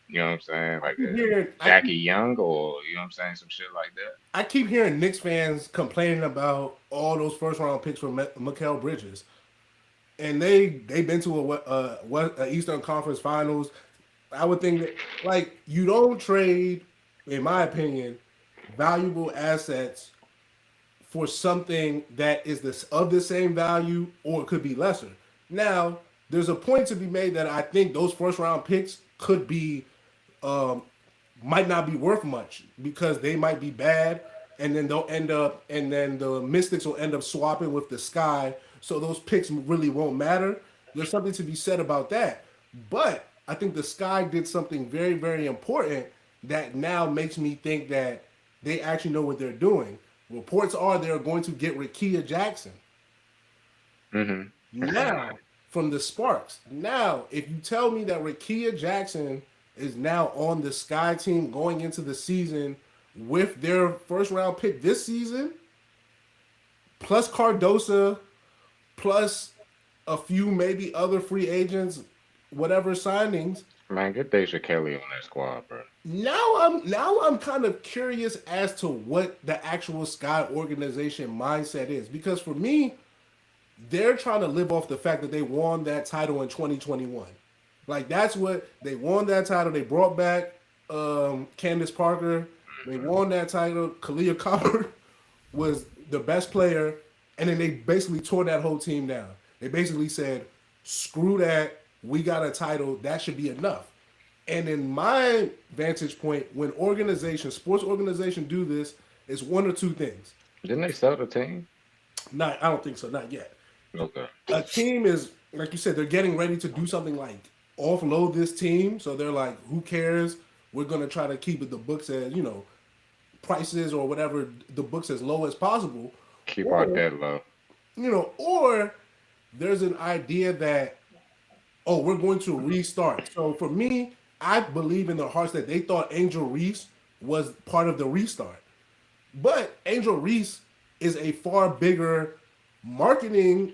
you know what I'm saying, I like keep a hearing I Jackie keep Young or you know what I'm saying, some shit like that. I keep hearing Knicks fans complaining about all those first round picks from Mikael Bridges, and they've been to a Eastern Conference Finals. I would think that like you don't trade, in my opinion, valuable assets for something that is this of the same value or it could be lesser. Now, there's a point to be made that I think those first round picks could be um, might not be worth much because they might be bad, and then they'll end up, and then the Mystics will end up swapping with the Sky, so those picks really won't matter. There's something to be said about that, but I think the Sky did something very, very important that now makes me think that they actually know what they're doing. Reports are they're going to get Rakia Jackson Mm-hmm. now from the Sparks. Now, if you tell me that Rakia Jackson is now on the Sky team going into the season with their first round pick this season, plus Cardosa, plus a few maybe other free agents, whatever signings. Man, get Deja Kelly on that squad, bro. Now I'm kind of curious as to what the actual Sky organization mindset is because for me, they're trying to live off the fact that they won that title in 2021. Like that's what they won that title. They brought back Candace Parker. They won that title. Kalia Copper was the best player, and then they basically tore that whole team down. They basically said, "Screw that. We got a title. That should be enough." And in my vantage point, when organizations, sports organizations do this, it's one or two things. Didn't they sell the team? Not, I don't think so. Not yet. Okay. A team is like you said, they're getting ready to do something like offload this team. So they're like, who cares? We're gonna try to keep it the books as prices or whatever the books as low as possible. Keep our Or debt low. or there's an idea that we're going to restart. So for me, I believe in their hearts that they thought Angel Reese was part of the restart. But Angel Reese is a far bigger marketing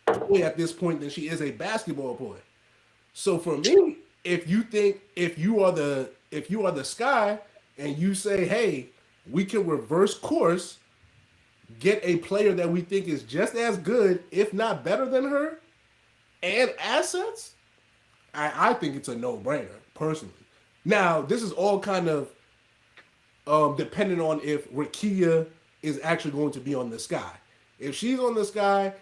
ploy at this point than she is a basketball ploy. So for me, if you are the Sky and you say, hey, we can reverse course, get a player that we think is just as good, if not better than her, and assets, I think it's a no brainer personally. Now this is all kind of depending on if Rakia is actually going to be on the Sky. If she's on the Sky,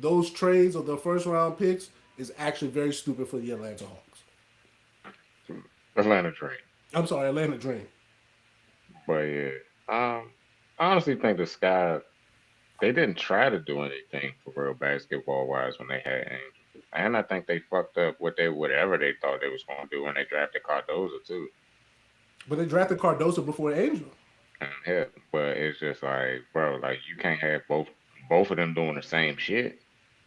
those trades of the first round picks is actually very stupid for the Atlanta Hawks. Atlanta Dream. I'm sorry, Atlanta Dream. But yeah. I honestly think the Sky they didn't try to do anything for real basketball wise when they had Angel. And I think they fucked up whatever they thought they was gonna do when they drafted Cardoza too. But they drafted Cardoso before Angel. Yeah, but it's just like, bro, like you can't have both of them doing the same shit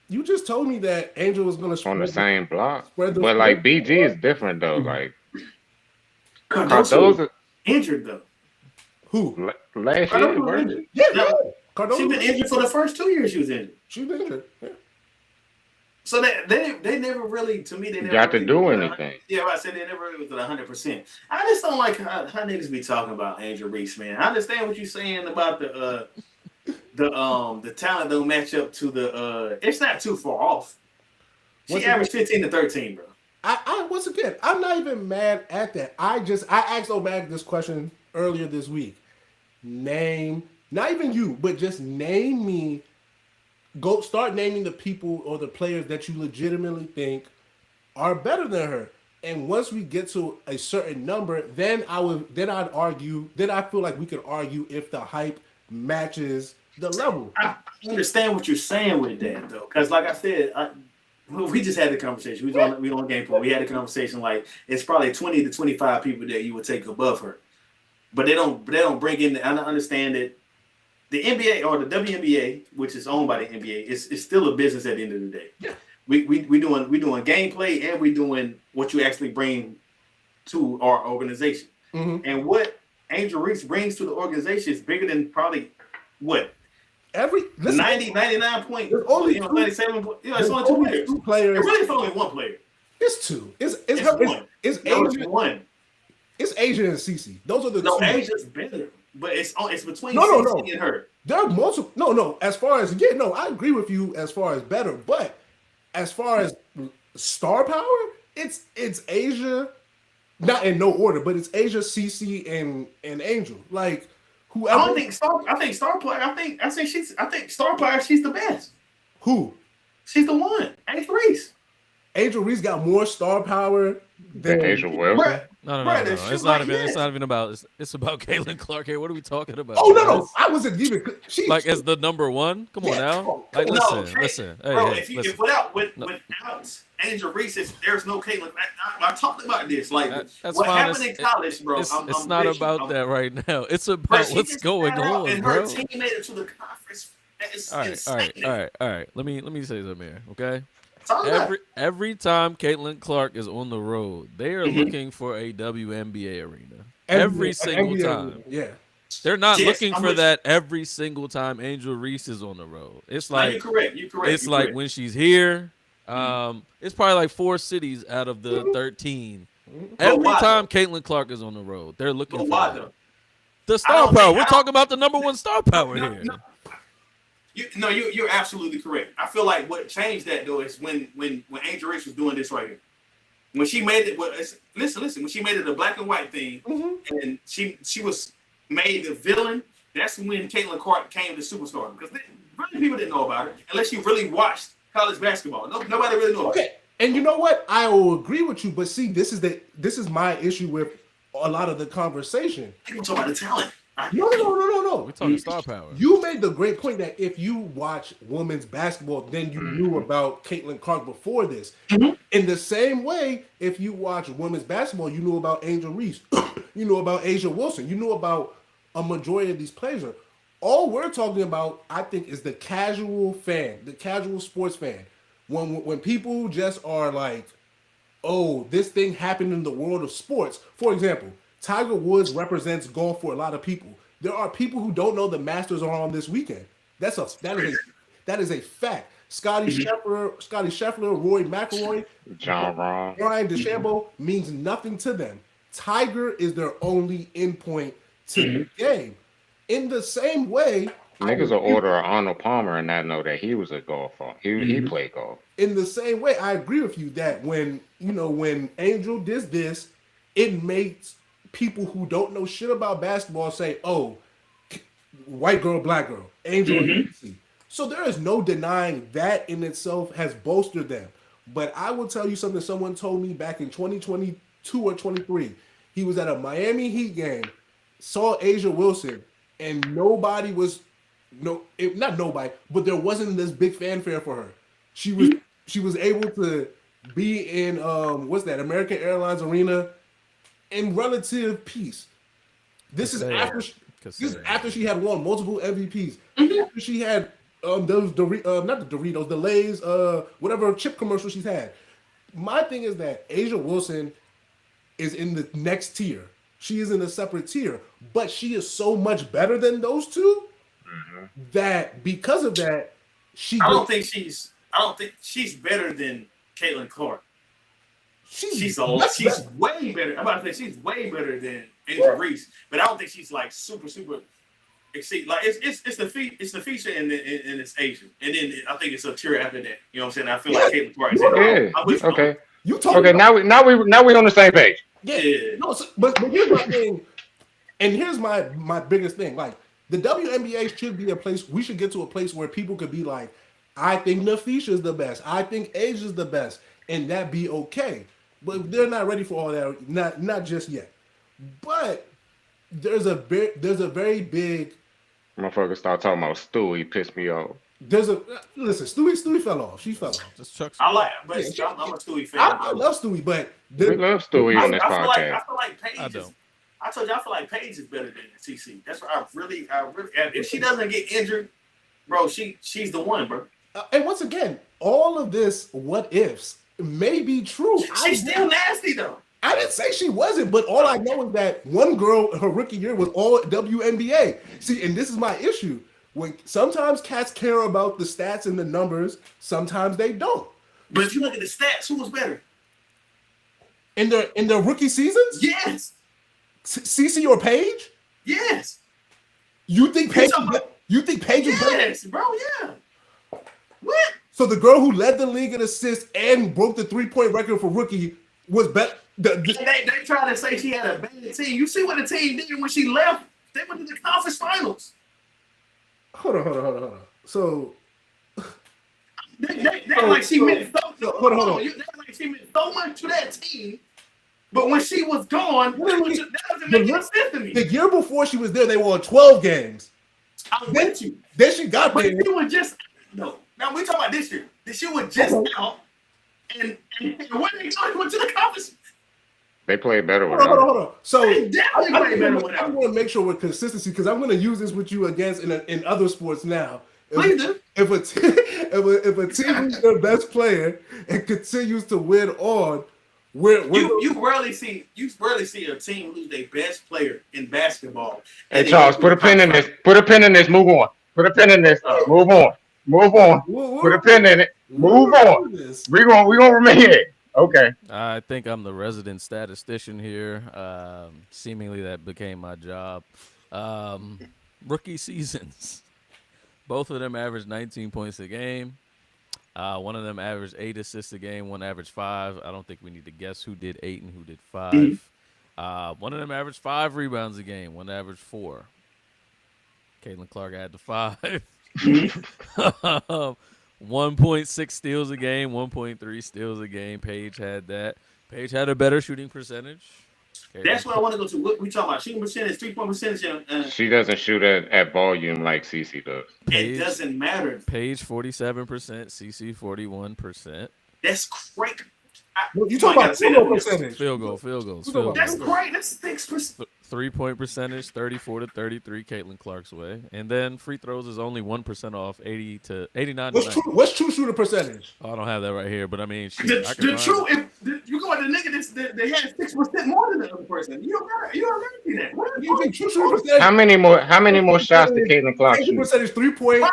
You just told me that Angel was going to on the same block. spread the But floor. like BG is different though. Like Cardoso Cardoso injured though. Who? last Cardoso year, was bro. injured. Yeah, No, yeah. Cardoso. She been injured for the first 2 years. She was injured. She been injured. Yeah. So they never really, to me, they never Got to really do was anything. Yeah, I said they never really was at 100%. I just don't like how niggas be talking about Angel Reese, man. I understand what you're saying about the talent don't match up to the it's not too far off. She averaged 15 to 13, bro. I once again, I'm not even mad at that. I asked O'Mac this question earlier this week. Name, not even you, but just name me. Start naming the people or the players that you legitimately think are better than her. And once we get to a certain number, then I'd argue. Then I feel like we could argue if the hype matches the level. I understand what you're saying with that though, because like I said, we just had the conversation. We on Game Point. We had a conversation like it's probably 20 to 25 people that you would take above her, but they don't bring in. I understand that the NBA or the WNBA, which is owned by the NBA, is still a business at the end of the day. Yeah. We doing gameplay and we doing what you actually bring to our organization. Mm-hmm. And what Angel Reese brings to the organization is bigger than probably what 90, 99 point, only 97 point. It's only two players. It really is only one player. It's two. It's one. It's Asia. One. It's Asia and Cece. Those are the two. Asia's better, but it's between no. Cece and her. There are multiple. No. As far as I agree with you as far as better, but as far as star power, it's Asia. Not in no order, but it's Asia, Cece, and Angel. Like whoever. I think star player. I think star player. She's the best. Who? She's the one. Angel Reese. Angel Reese got more star power than Angel Wilson. No. Bruh, It's not even about. It's about Caitlin Clark here. What are we talking about? Oh no! I wasn't even. As the number one. Come on now. Like listen. Hey, without Angel Reese, there's no Caitlin. I talked about this. Like what happened in college, bro. It's not about that right now. It's about what's going on, and bro. her team made it to the conference. All right. Let me say something here, okay? Every Every time Caitlin Clark is on the road, they are looking for a WNBA arena. Every single time. Yeah. They're not looking for that every single time Angel Reese is on the road. It's like you're correct. It's like when she's here, it's probably like 4 cities out of the 13. Every time Caitlin Clark is on the road, they're looking for that. The star power. We're talking about the number one star power here. You're absolutely correct. I feel like what changed that though is when Angel Reese was doing this right here. When she made it, listen. When she made it a black and white thing, and she was made the villain, that's when Caitlin Clark came to superstar. Because really people didn't know about her unless you really watched college basketball. Nobody really knew about her. And you know what? I will agree with you, but see, this is my issue with a lot of the conversation. People talk about the talent. No. We're talking star power. You made the great point that if you watch women's basketball, then you knew about Caitlin Clark before this. In the same way, if you watch women's basketball, you knew about Angel Reese. You knew about Asia Wilson. You knew about a majority of these players. All we're talking about, I think, is the casual fan, the casual sports fan. When people just are like, oh, this thing happened in the world of sports. For example, Tiger Woods represents golf for a lot of people. There are people who don't know the Masters are on this weekend. That is a fact. Scotty Scheffler, Rory McIlroy, John Rahm, Brian DeChambeau means nothing to them. Tiger is their only endpoint to the game. In the same way, niggas will order Arnold Palmer and not know that he was a golfer. He played golf. In the same way, I agree with you that when Angel does this, it makes people who don't know shit about basketball say, oh, white girl, black girl, Angel and Casey. So there is no denying that in itself has bolstered them. But I will tell you something someone told me back in 2022 or 23. He was at a Miami Heat game, saw Asia Wilson, and nobody was not nobody, but there wasn't this big fanfare for her. She was able to be in American Airlines Arena in relative peace. This is after she had won multiple MVPs. After she had those not the Doritos, the Lay's, whatever chip commercial she's had. My thing is that Asia Wilson is in the next tier. She is in a separate tier, but she is so much better than those two that because of that, I don't think she's better than Caitlin Clark. She's way better. I'm about to say she's way better than Angel Reese, but I don't think she's like super. Like it's the feature and it's Asian, and then I think it's a tier after that. You know what I'm saying? I feel like Caitlin Clark. Okay. Okay. Now we on the same page. Yeah. No, but here's my thing, and here's my biggest thing. Like the WNBA should be a place. We should get to a place where people could be like, I think Nafisha is the best. I think Asia's the best, and that be okay. But they're not ready for all that. Not just yet. But there's a very big. Motherfucker start talking about Stewie, pissed me off. Listen, Stewie fell off. She fell off. I'm a Stewie fan. I love Stewie, but we love Stewie on this podcast. I feel like Paige. I told you I feel like Paige is better than CC. That's why I really. If she doesn't get injured, bro, she's the one, bro. And once again, all of this what ifs may be true. She's still nasty though. I didn't say she wasn't, but all I know is that one girl, her rookie year was all WNBA. See, and this is my issue. When sometimes cats care about the stats and the numbers, sometimes they don't. But if you look at the stats, who was better? In their rookie seasons? Yes. CC or Paige? Yes. You think Paige? You think Paige is better? Yes, bro. Yeah. What? So the girl who led the league in assists and broke the 3-point record for rookie was better. They try to say she had a bad team. You see what the team did when she left? They went to the conference finals. Hold on. So they like she meant she meant so much to that team. But when she was gone, that doesn't make sense to me. The year before she was there, they won 12 games. I'm with you. Then she got there. She was just no. Now we're talking about this year. She was just out, and when they went to the conference. They played better with Hold on. So I'm going to make sure with consistency because I'm going to use this with you against in other sports now. If a team is their best player and continues to win on, you rarely see a team lose their best player in basketball. Hey Charles, put a pin in this. Move on. Put a pin in this. Move on. Put a pin in it. Move on. We gonna remain here. Okay. I think I'm the resident statistician here. Seemingly that became my job. Rookie seasons. Both of them averaged 19 points a game. One of them averaged 8 assists a game. One averaged 5. I don't think we need to guess who did 8 and who did 5. One of them averaged 5 rebounds a game. One averaged 4. Caitlin Clark had the 5. 1.6 steals a game, 1.3 steals a game. Paige had that. Paige had a better shooting percentage. That's what I want to go to. What we talking about? Shooting percentage, 3-point percentage. She doesn't shoot at volume like CC does. It doesn't matter. Paige 47%, CC 41%. That's great. You talking about field goal percentage? Field goals. That's great. That's 6%. 3-point percentage, 34 to 33, Caitlin Clark's way. And then free throws is only 1% off, 80 to 89. What's true shooter percentage? Oh, I don't have that right here, but I mean, if you go at the nigga they had 6% more than the other person. You don't see that. What do you think true shooter percentage? How many more shots did Caitlin Clark shoot? Percentage 3-point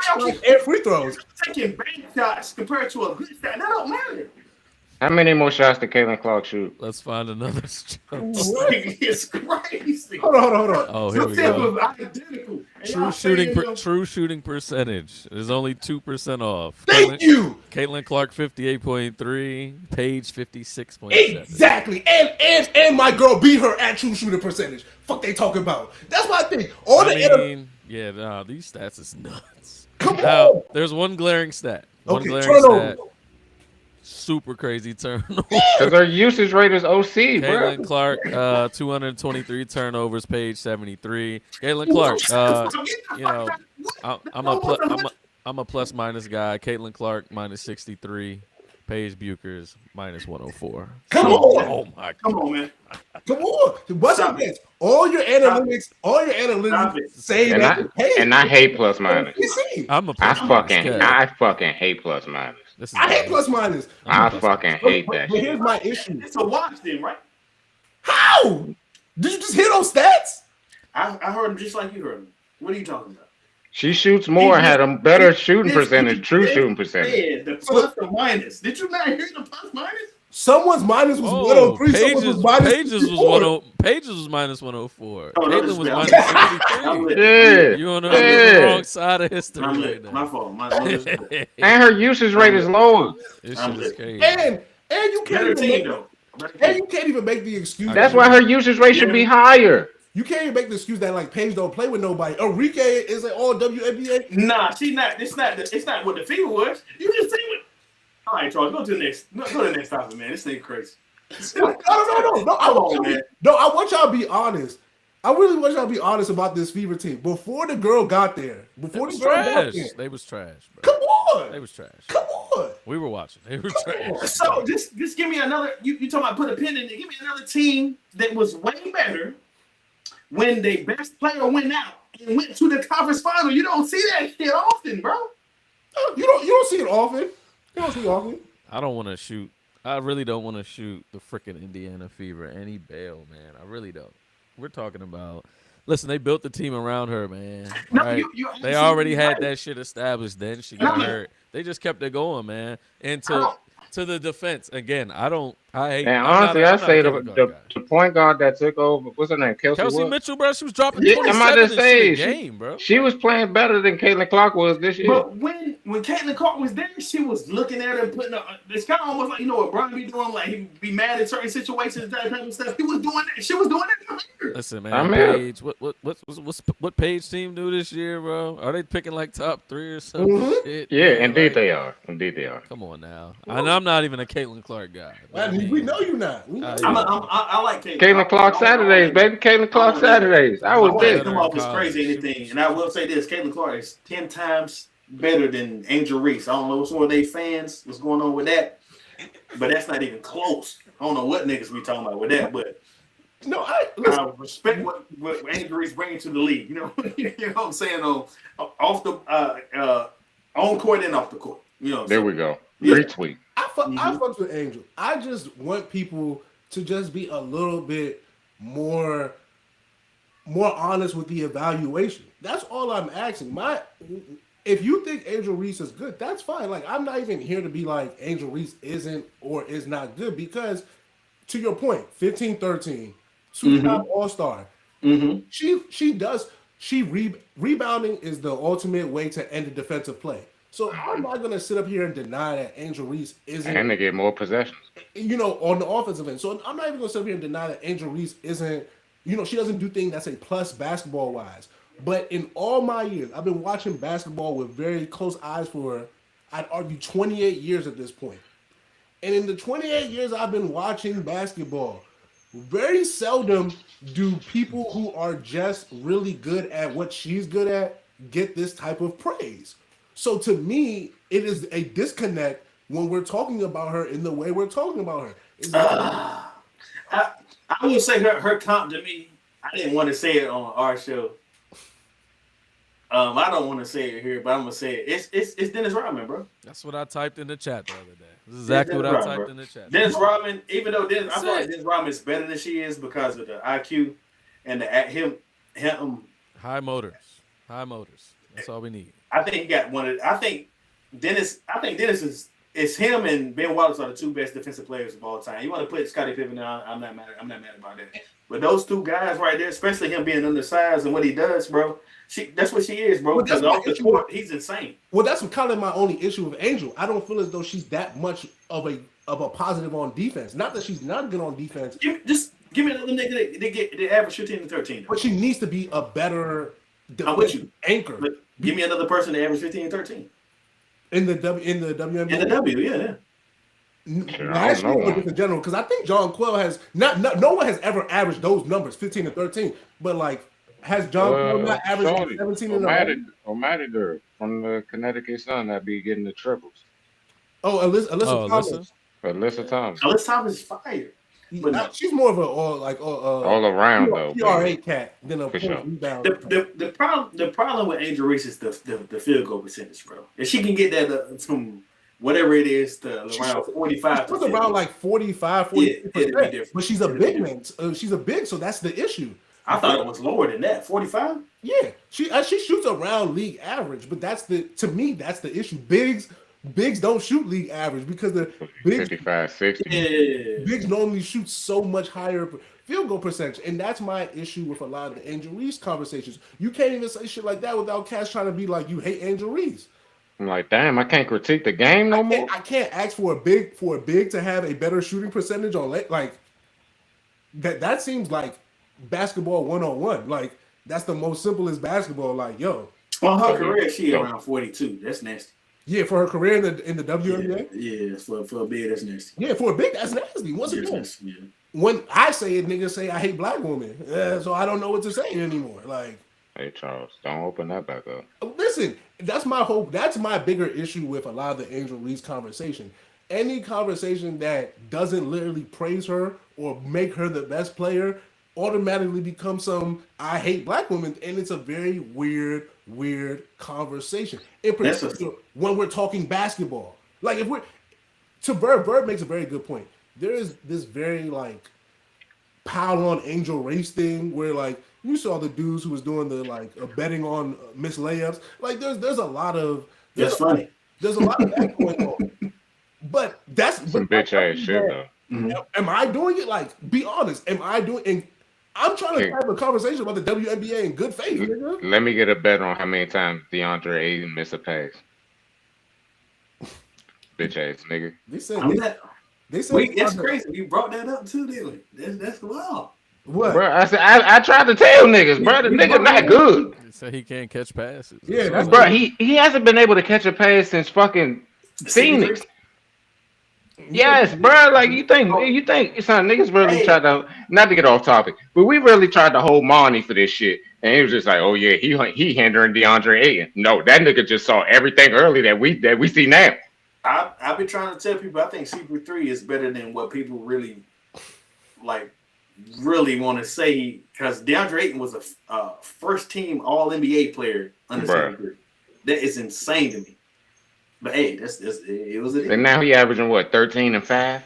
and free throws. Taking bad shots compared to a good shot. That don't matter. How many more shots did Caitlin Clark shoot? Let's find another. It's crazy. Hold on. Oh, here we go. True shooting percentage is only 2% off. Thank you. Caitlin Clark 58.3, Paige 56.7. Exactly. And my girl beat her at true shooting percentage. Fuck they talking about. That's what I think. These stats is nuts. Come now, on. There's one glaring stat. Turnover. Super crazy turnover. Because her usage rate is OC, Caitlin bro. Clark, 223 turnovers, Paige 73. Caitlin Clark, I'm a plus minus guy. Caitlin Clark minus 63, Paige Buchers minus 104. Come So- on. Oh my god. Come on, man. Come on. What's Stop this? All your analytics Stop it. say And that. I hate plus minus. PC. I'm a plus minus cat. I fucking hate plus minus. This is I hate bad. plus minus. I fucking hate But that here's shit. my issue. It's a watch then, right? How? Did you just hear those stats? I heard him just like you heard him. What are you talking about? She shoots more, had a better shooting This- percentage, true this- shooting percentage. Yeah, the plus or minus. Did you not hear the plus minus? Someone's minus was Oh, 103. Someone's was minus Pages was 54. Pages was minus 104. Oh, no, Caitlin was I'm minus lit. 63. Yeah. You on the Yeah. wrong side of history I'm right lit. now. My fault. This And her usage rate is lower. shit I'm is lit. crazy. And you can't Better even team make, though. and you can't even make the excuse. That's why her usage rate should be higher. You can't even make the excuse that like Paige don't play with nobody. Enrique is an all WNBA. Nah, she's not. It's not what the fever was. You just say what. All right, Charles. Go to the next. Go to the next topic, man. This thing crazy. No. I want y'all to be honest. I really want y'all to be honest about this Fever team. Before the girl got there, They before was the girl got trash. there, They was trash, bro. come on, They was trash. come on. We were watching. They were trash. So just give me another. You talking about put a pin in it? Give me another team that was way better when their best player went out and went to the conference final. You don't see that shit often, bro. You don't see it often. You don't see it often. I don't want to shoot. I really don't want to shoot the freaking Indiana Fever any bail, man. I really don't. We're talking about. Listen, they built the team around her, man. No, Right? you They already had right. that shit established. Then she got No. hurt. They just kept it going, man. And I don't- to the defense again. I hate. And I'm not honestly, a- I I'm not a say Kevin Garnett guy. the point guard that took over, what's her name? Kelsey Kelsey what? Mitchell, bro. She was dropping Yeah, 27 I'm about to and shit say, a she- game, bro. She was playing better than Caitlin Clark was this year. But when Caitlin Clark was there, she was looking at her and putting her. It's kind of almost like what Brian be doing, like he be mad at certain situations, that type of stuff. He was doing that. She was doing that to her. Listen, man. I mean- Page, what Page team do this year, bro? Are they picking like top 3 or something? Mhm. Shit, Yeah, man, indeed like, they are. Indeed they are. Come on now. And I'm not even a Caitlin Clark guy. but I mean, We know you not. We know Yeah. you. I like Caitlin. Caitlin Clark Saturdays, baby. Caitlin Clark Saturdays. I I was want there. to come off as crazy or anything, and I will say this: Caitlin Clark is 10 times better than Angel Reese. I don't know what's one of they fans, what's going on with that, but that's not even close. I don't know what niggas we talking about with that, but No, I listen, respect what Angel Reese bringing to the league. You know what I'm saying? Off the on court and off the court. You know. What I'm There saying? we go. Yeah. Retweet. I fucks with Angel. I just want people to just be a little bit more honest with the evaluation. That's all I'm asking. If you think Angel Reese is good, that's fine. Like, I'm not even here to be like Angel Reese isn't or is not good, because to your point, 15-13, two-time All-Star. Mm-hmm. Rebounding is the ultimate way to end a defensive play. So I'm not gonna sit up here and deny that Angel Reese isn't, And they get more possessions. on the offensive end. So I'm not even gonna sit up here and deny that Angel Reese isn't, she doesn't do things that's a plus basketball wise. But in all my years, I've been watching basketball with very close eyes for, I'd argue, 28 years at this point. And in the 28 years I've been watching basketball, very seldom do people who are just really good at what she's good at get this type of praise. So to me, it is a disconnect when we're talking about her in the way we're talking about her. I will say her comp to me. I didn't want to say it on our show. I don't want to say it here, but I'm gonna say it. It's Dennis Rodman, bro. That's what I typed in the chat the other day. This is exactly what I Dennis typed Rodman, in the chat. Dennis Rodman, even though I feel That's like it. Dennis Rodman is better than she is because of the IQ and him. High motors. That's all we need. I think he got one of. I think Dennis is him and Ben Wallace are the two best defensive players of all time. You want to put Scottie Pippen down? I'm not mad about that. But those two guys right there, especially him being undersized and what he does, bro. That's what she is, bro. Well, that's Because off my the issue. court, he's insane. Well, that's kind of my only issue with Angel. I don't feel as though she's that much of a positive on defense. Not that she's not good on defense, Just give me another nigga they average 15 to 13. but she needs to be a better I'm with you. anchor But give me another person that average 15 and 13. in the WNBA. In the W, yeah. Last year or just in general, because I think John Quill has no one has ever averaged those numbers, 15 and 13. But like, has John Quill not averaged 17 and 11? O'Madiger from the Connecticut Sun that be getting the triples. Oh, Alyssa Oh, Thomas. Alyssa Thomas. Alyssa Thomas is fire. But no. She's more of a all around though. PRA cat than a For point sure. rebound. The problem with Angel Reese is the field goal percentage, bro. If she can get that from whatever it is to around 45, she's around like 45, 40%. But she's a big man. She's a big, so that's the issue. I thought it was lower than that. 45. Yeah, she shoots around league average, but to me that's the issue. Bigs don't shoot league average because the bigs 55, 60. Yeah. bigs normally shoot so much higher field goal percentage, and that's my issue with a lot of the Angel Reese conversations. You can't even say shit like that without Cash trying to be like you hate Angel Reese. I'm like, damn, I can't critique the game no more. I can't ask for a big to have a better shooting percentage on like that. That seems like basketball 101. Like that's the most simplest basketball. Like yo, on her career, she around 42. That's nasty. Yeah, for her career in the WNBA. Yeah, for a big, that's nasty. Yeah, for a big, that's nasty. Once again, when I say it, niggas say I hate black women, so I don't know what to say anymore. Like, hey Charles, don't open that back up. Listen, that's my hope. That's my bigger issue with a lot of the Angel Reese conversation. Any conversation that doesn't literally praise her or make her the best player automatically becomes some I hate black women, and it's a very weird conversation. In particular, when we're talking basketball, like if we're to Bird makes a very good point. There is this very like pile on Angel Race thing where like you saw the dudes who was doing the like betting on missed layups. Like there's a lot of that's funny. There's a lot of that going on. But that's some bitch ass shit though. Mm-hmm. Am I doing it? Like, be honest. Am I doing? And I'm trying to have a conversation about the WNBA in good faith. Nigga. Let me get a bet on how many times DeAndre Ayton missed a pass. Bitch ass nigga. They said. Wait, that's crazy. You brought that up too, didn't we? That's wild. What? Bro, I said I tried to tell niggas, bro. The nigga not good. He said he can't catch passes. Yeah, that's bro. He hasn't been able to catch a pass since fucking Phoenix. Yes, bro. Like you think, son, niggas really tried to not to get off topic, but we really tried to hold Monty for this shit, and he was just like, oh yeah, he hindering DeAndre Ayton. No, that nigga just saw everything early that we see now. I've been trying to tell people I think CP3 is better than what people really want to say because DeAndre Ayton was a first team All NBA player under CP3. That is insane to me. But hey, it was. And now he averaging what 13 and 5.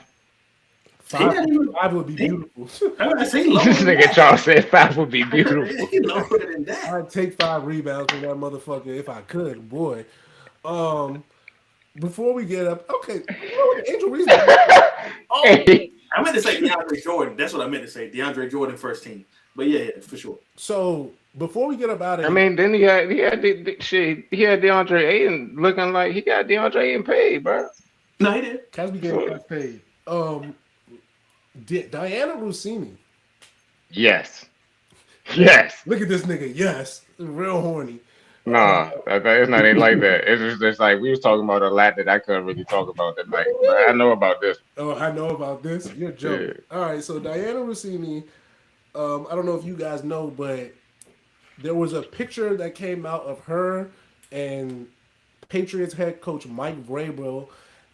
5 would be beautiful. This nigga Charles said 5 would be beautiful. Lower than that. I'd take 5 rebounds from that motherfucker if I could, boy. Before we get up, okay, Angel Reese. I meant to say DeAndre Jordan. That's what I meant to say. DeAndre Jordan first team. But yeah, for sure. So before we get up out of I mean, then he had DeAndre Ayton looking like he got DeAndre Ayton paid, bro. No, he did. Casby getting paid. Diana Rossini. Yes. Look at this nigga. Yes, real horny. Nah, it's not even like that. It's just like we was talking about a lot that I couldn't really talk about that night. But I know about this. Oh, I know about this. You're joking. Yeah. All right, so Diana Rossini. I don't know if you guys know, but there was a picture that came out of her and Patriots head coach Mike Vrabel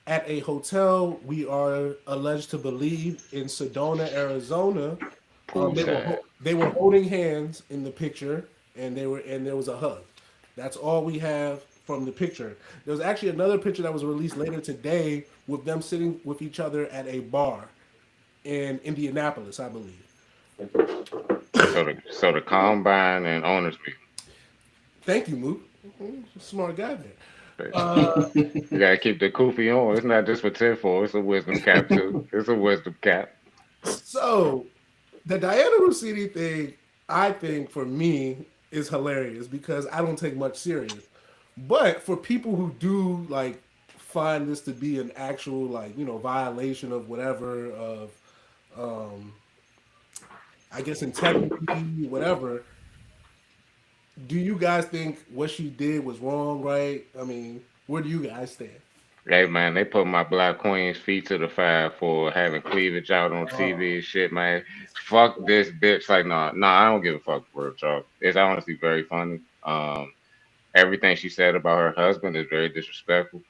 at a hotel we are alleged to believe in Sedona, Arizona. They were holding hands in the picture, and there was a hug. That's all we have from the picture. There was actually another picture that was released later today with them sitting with each other at a bar in Indianapolis, I believe. So the combine and owners meeting. Thank you, Mook. Smart guy there. You gotta keep the kufi on. It's not just for 10-4. It's a wisdom cap too. It's a wisdom cap. So the Diana Rossini thing, I think for me is hilarious because I don't take much serious. But for people who do like find this to be an actual violation of whatever of I guess integrity, whatever. Do you guys think what she did was wrong, right? I mean, where do you guys stand? Hey man, they put my black queen's feet to the fire for having cleavage out on TV and shit, man. Fuck this bitch. Like, nah, I don't give a fuck for her, Charles. It's honestly very funny. Everything she said about her husband is very disrespectful.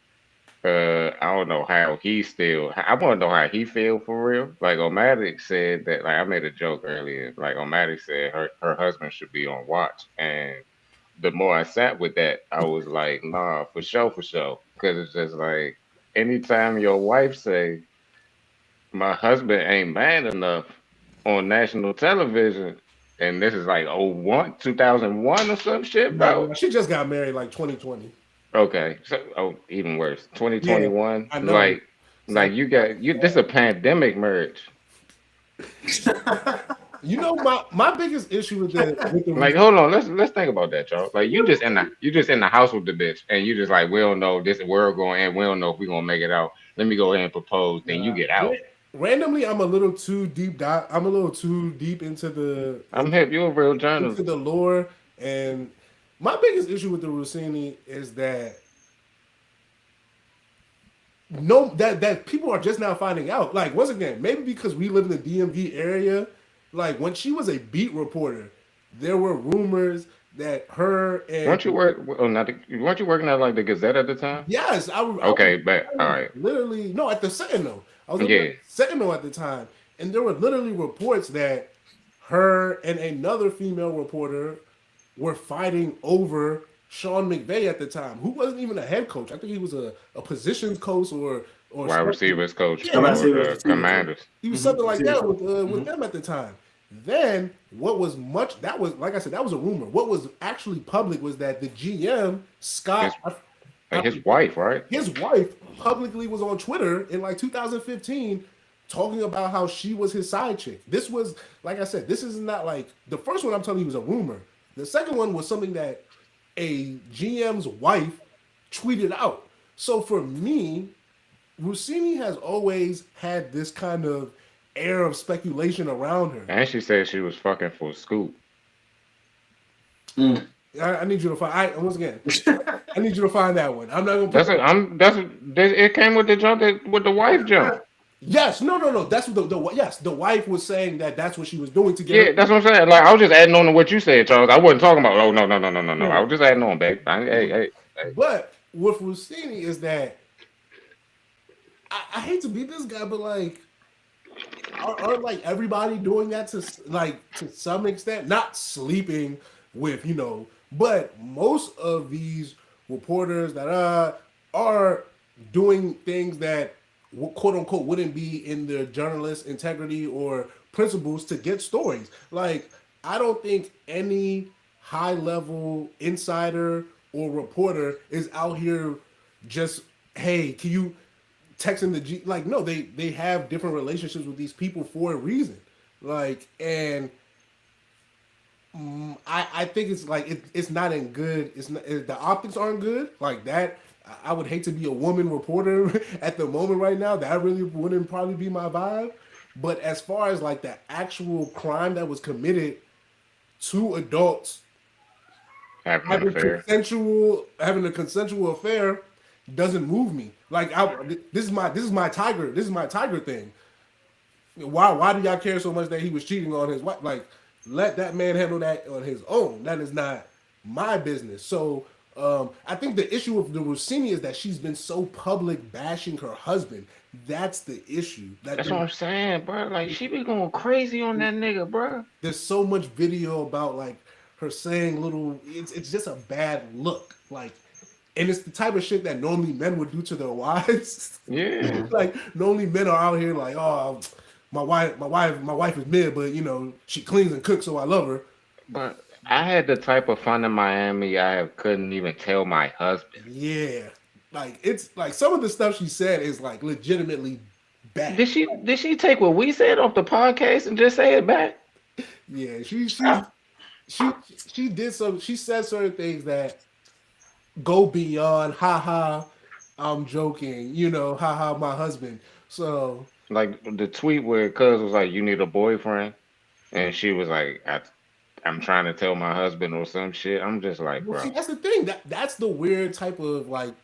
I don't know how he still. I want to know how he feel for real. Like Omatic said that. Like I made a joke earlier. Like Omatic said her husband should be on watch, and the more I sat with that, I was like, nah, for sure, for sure. Because it's just like anytime your wife say my husband ain't man enough on national television, and this is like 2001 or some shit, bro. No, she just got married like 2020. Okay, so even worse, Yeah, 2021. I know. Like you got you. This is a pandemic marriage. You know my biggest issue with the Like, hold on, let's think about that, y'all. Like, you just in the house with the bitch, and you just like, we don't know this world going, and we don't know if we gonna make it out. Let me go ahead and propose. Then you get out. randomly, I'm a little too deep. I'm a little too deep into the I'm hip. You're a real journalist. into the lore, and my biggest issue with the Rossini is that that people are just now finding out. Like once again, maybe because we live in the DMV area. Like when she was a beat reporter, there were rumors that her and Weren't you weren't you working at like the Gazette at the time? yes, Okay, but all right. literally no at the Sentinel. I was Yeah. at the Sentinel at the time, and there were literally reports that her and another female reporter were fighting over Sean McVay at the time, who wasn't even a head coach. I think he was a positions coach or Wide something. receivers coach Yeah, for wide receivers, the Commanders. He was something like that with Mhm. them at the time. Then what was that was like I said, that was a rumor. What was actually public was that the GM Scott, Like his wife, right? his wife publicly was on Twitter in like 2015 talking about how she was his side chick. This was like I said, this is not like the first one I'm telling you was a rumor. The second one was something that a GM's wife tweeted out. So for me, Rossini has always had this kind of air of speculation around her. And she said she was fucking for Scoop. I need you to find. Once again, I need you to find that one. I'm not gonna. It came with the jump with the wife jump. Yes, no. That's what the wife was saying that's what she was doing to get. Yeah, that's what I'm saying. Like I was just adding on to what you said, Charles. I wasn't talking about. Oh no. I was just adding on, babe. Hey. But with Rossini is that I hate to be this guy, but like, aren't like everybody doing that to some extent? Not sleeping with but most of these reporters that are doing things that quote unquote wouldn't be in their journalist integrity or principles to get stories. Like I don't think any high level insider or reporter is out here just, hey, can you texting the G? Like no, they have different relationships with these people for a reason. Like and I think it's like it's not in good. It's not, the optics aren't good. Like that, I would hate to be a woman reporter at the moment right now. That really wouldn't probably be my vibe. But as far as like the actual crime that was committed to adults having a consensual affair doesn't move me. Like this is my tiger thing. Why do y'all care so much that he was cheating on his wife? Like let that man handle that on his own. That is not my business. So I think the issue with the Rossini is that she's been so public bashing her husband. That's the issue. That's what I'm saying, bro. Like she be going crazy on that nigga, bro. There's so much video about like her saying little. It's just a bad look. Like, and it's the type of shit that normally men would do to their wives. Yeah. Like normally men are out here like, oh, my wife is mid, but she cleans and cooks, so I love her. But I had the type of fun in Miami couldn't even tell my husband. Yeah, like it's like some of the stuff she said is like legitimately bad. Did she take what we said off the podcast and just say it back? Yeah, she did some. She said certain things that go beyond. Ha, I'm joking. Ha, my husband. So. Like the tweet where Cuz was like, "You need a boyfriend," and she was like, "I'm trying to tell my husband or some shit." I'm just like, bro. See, that's the thing. That's the weird type of like.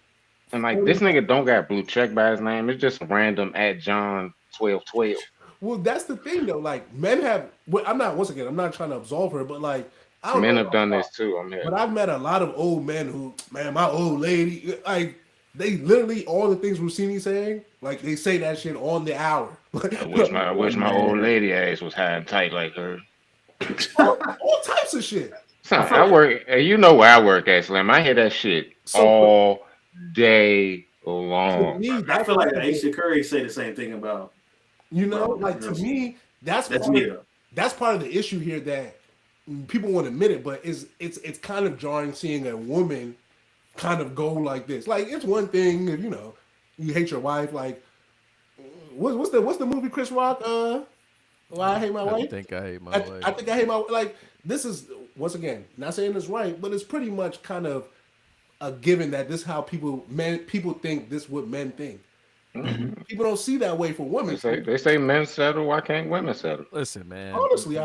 And like this nigga don't got blue check by his name. It's just random at John 1212. Well, that's the thing though. Like men have. I'm not trying to absolve her, but like Men have done this too. But I've met a lot of old men who, man, my old lady, like they literally all the things Rossini saying, like they say that shit on the hour. I wish my old lady ass was high and tight like her. all types of shit. Son, I work. You know where I work at, Slim. I hear that shit all day long. Me, I feel like Aisha Curry say the same thing about. You know, like to me, that's part of the issue here that people won't admit it, but it's kind of jarring seeing a woman kind of go like this. Like it's one thing if you hate your wife. Like what's the movie Chris Rock? Why I Hate My Wife? I think I hate my wife. I think I hate my like. This is once again not saying it's right, but it's pretty much kind of a given that this is how people think this is what men think. Mm-hmm. People don't see that way for women. They say men settle. Why can't women settle? Listen, man. Honestly,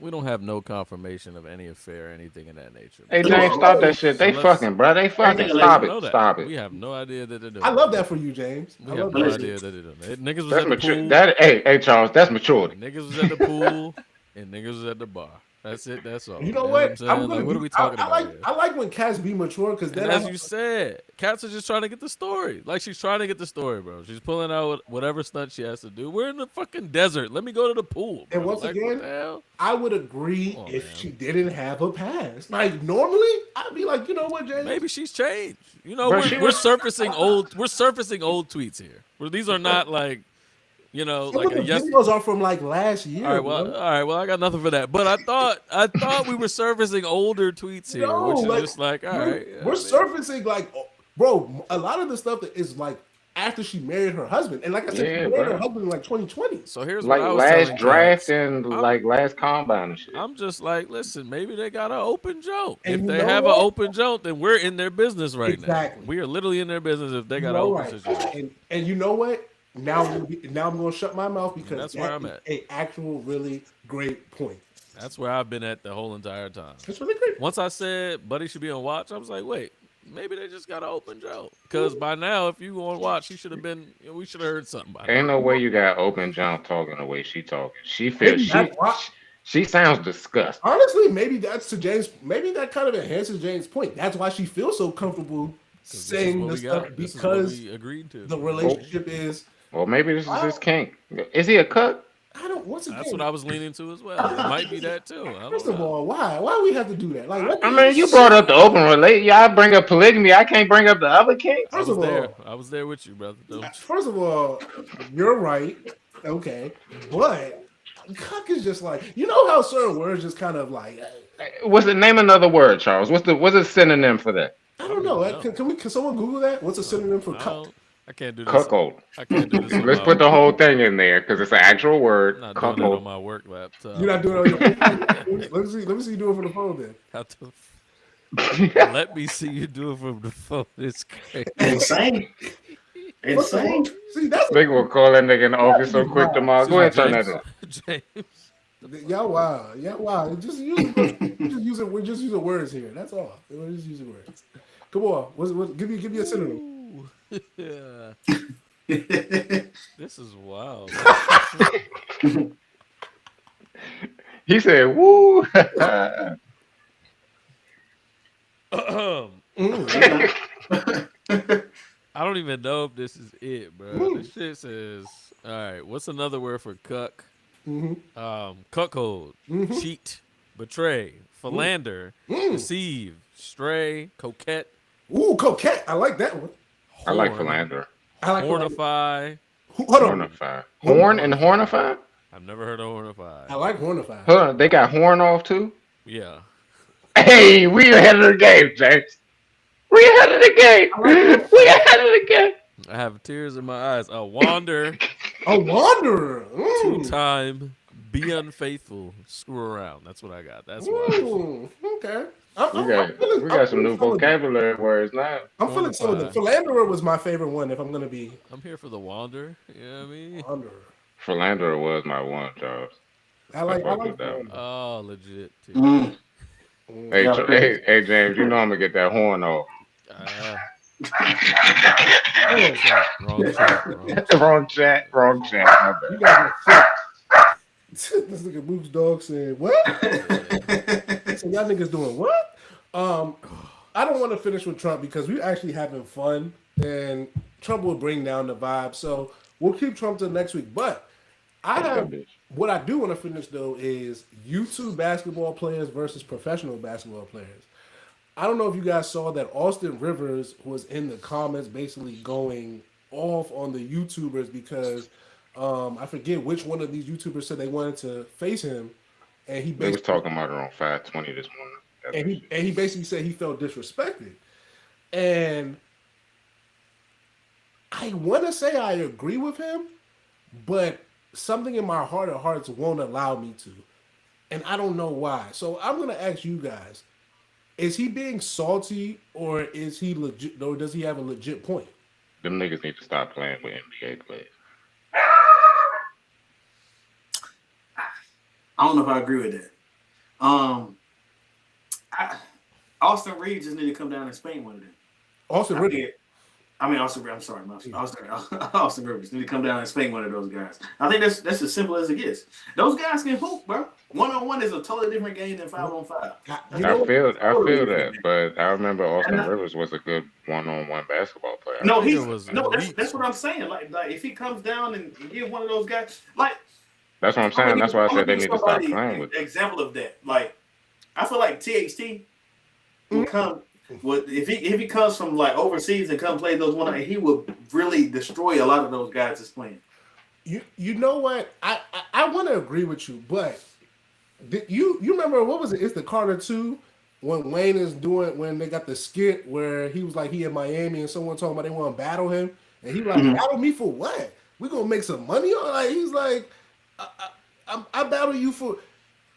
we don't have no confirmation of any affair or anything of that nature. Hey, James, stop that shit. They fucking, bro. They fucking. Stop it. Stop it. We have no idea that they're doing. I love that for you, James. We have no idea that they're doing that. Niggas was at the pool. Hey, Charles, that's maturity. Niggas was at the pool and niggas was at the bar. That's it. That's all. You know what? What are we talking about here? I like when cats be mature because then, as you said, cats are just trying to get the story. Like she's trying to get the story, bro. She's pulling out whatever stunt she has to do. We're in the fucking desert. Let me go to the pool. Bro. And once again, I would agree if she didn't have a past. Like normally, I'd be like, you know what, James? Maybe she's changed. You know, we're surfacing old. We're surfacing old tweets here. Where these are not like. Some like the videos are from like last year. All right, well, I got nothing for that. But I thought we were surfacing older tweets here, which is just like, all right. We're surfacing like, bro, a lot of the stuff that is like after she married her husband, and like I said, she married her husband in like 2020. So here's like what I was last draft and like last combine and shit. I'm just like, listen, maybe they got an open joke. If they have an open joke, then we're in their business right now. We are literally in their business if they got an open situation. And you know what? Now I'm going to shut my mouth because that's where I'm at. An actual really great point. That's where I've been at the whole entire time. That's really great. Once I said Buddy should be on watch, I was like, wait, maybe they just got an open joke. Because by now, if you go on watch, we should have heard something by now. Ain't no way you got open John talking the way she talking. She sounds disgusted. Honestly, maybe that's to James. Maybe that kind of enhances James' point. That's why she feels so comfortable saying this stuff because we agreed to. The relationship is. Well, maybe this is his kink. Is he a cuck? I don't. That's what I was leaning to as well. It might be that too. First of all, why? Why we have to do that? Like, I mean, you brought up the open relationship. Yeah, I bring up polygamy. I can't bring up the other kink. I was there with you, brother. First of all, you're right. Okay, but cuck is just like how certain words just kind of like. What's it? Name another word, Charles. What's a synonym for that? I don't know. Can someone Google that? What's a synonym for cuck? I can't do this. Cuckold. I can't do this. Let's put the whole thing in there because it's an actual word. I'm not doing it on my work laptop. You're not doing it on your phone? Let me see you do it from the phone then. Let me see you do it from the phone. It's crazy. Insane. See, that's they gonna call that nigga in the office so quick tomorrow. Go ahead, turn that in. James. Y'all wow. We're just using words here. That's all. We're just using words. Come on. Give me a synonym. Yeah. This is wild. He said, "Woo." I don't even know if this is it, bro. This shit says, all right, what's another word for cuck? Cuckold, cheat, betray, philander, deceive, stray, coquette. Ooh, coquette. I like that one. I like philander. I like hornify. Hornify. Horn and hornify? I've never heard of hornify. I like hornify. Hold on, they got horn off too? Yeah. Hey, we ahead of the game, James. We ahead of the game. We ahead of the game. I have tears in my eyes. A wanderer. A wanderer. 2-time. Be unfaithful. Screw around. That's what I got. That's what. Okay. We got some new vocabulary words now. I'm feeling some of the philanderer was my favorite one. If I'm gonna be, I'm here for the wanderer. You know what I mean? Wanderer. Philanderer was my one, Charles. I like that. Oh, legit. Too. Hey, James, you know I'm gonna get that horn off. Wrong chat. You got this nigga Moose Dog said, what? So y'all niggas doing what? I don't want to finish with Trump because we're actually having fun and Trump will bring down the vibe. So we'll keep Trump till next week. But I Fuck that have bitch. what I do want to finish though is YouTube basketball players versus professional basketball players. I don't know if you guys saw that Austin Rivers was in the comments basically going off on the YouTubers because I forget which one of these YouTubers said they wanted to face him, and he They was basically talking about it on 520 this morning. That's and what he basically said he felt disrespected. And I want to say I agree with him, but something in my heart of hearts won't allow me to. And I don't know why. So I'm going to ask you guys, is he being salty or is he legit or does he have a legit point? them niggas need to stop playing with NBA players. I don't know if I agree with that. Austin Reeves just need to come down and spank one of them. Austin Rivers. Austin. I'm sorry, Austin Rivers need to come down and spank one of those guys. I think that's as simple as it gets. Those guys can hoop, bro. 1-on-1 is a totally different game than 5-on-5. I feel that, but I remember Austin Rivers was a good one-on-one basketball player. No, was that's what I'm saying. Like if he comes down and give one of those guys, like That's what I'm saying. That's why I said they need to stop somebody playing with. example of that. Like I feel like THT will come. If he comes from like overseas and come play those one, he will really destroy a lot of those guys that's playing. You know what? I want to agree with you, but you remember what was it? It's the Carter 2 when Wayne is doing when they got the skit where he was like he in Miami and someone talking about they want to battle him and he like battle me for what? We gonna make some money on like he's like I battle you for.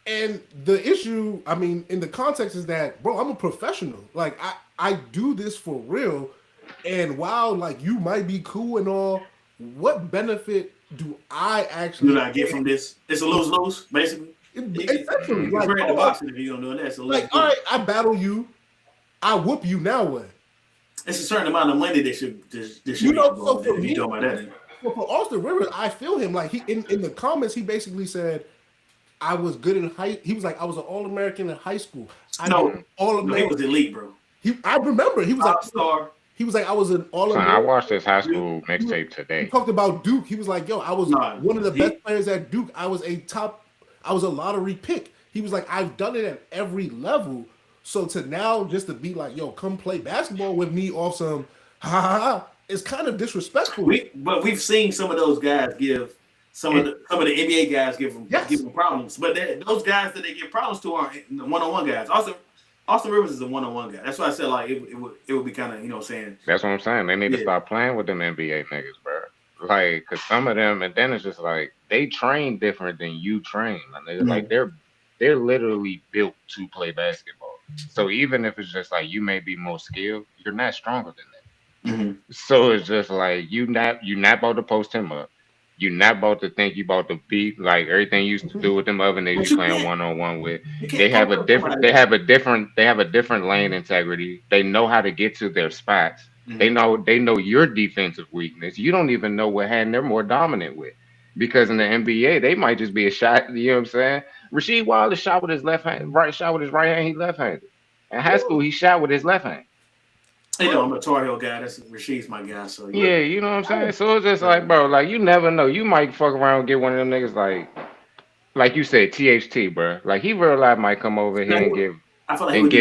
And the issue, I mean, in the context is that, bro, I'm a professional. Like, I do this for real. And while, like, you might be cool and all, what benefit do I actually get from this? It's a lose-lose, basically. Essentially, like, the boxing if you don't know that. So like, all right, I battle you. I whoop you, now what? It's a certain amount of money they should you know, so for if me, you don't mind that. For Austin Rivers, I feel him. Like, he in the comments, he basically said, I was good in he was like, I was an All-American in high school. All-American. He was elite, bro. I remember he was like star. He was like, I was an All-American. I watched his high school mixtape today. He talked about Duke. He was like, yo, I was one of the best players at Duke. I was a lottery pick. He was like, I've done it at every level. So to now just to be like, yo, come play basketball with me off some it's kind of disrespectful. But we've seen some of those guys give some of the NBA guys give them problems. But those guys that they give problems to are one-on-one guys. Austin Rivers is a one-on-one guy. That's why I said like it would be kind of, you know what I'm saying. That's what I'm saying. They need to stop playing with them NBA niggas, bro. Like, cause some of them, and then it's just like they train different than you train. Like they're literally built to play basketball. So even if it's just like you may be more skilled, you're not stronger than that. Mm-hmm. So it's just like you not about to post him up. You're not about to think you about to beat like everything you used to do with them other niggas you playing one-on-one with. They have a different lane integrity. They know how to get to their spots. Mm-hmm. They know your defensive weakness. You don't even know what hand they're more dominant with. Because in the NBA, they might just be a shot, you know what I'm saying? Rasheed Wallace shot with his left hand, shot with his right hand, he left-handed. In high school, he shot with his left hand. You know, I'm a Tar Heel guy. That's Rasheed's my guy. So yeah, you know what I'm saying. So it's just like, bro, like you never know. You might fuck around and get one of them niggas like you said, THT, bro. Like he real life might come over here and give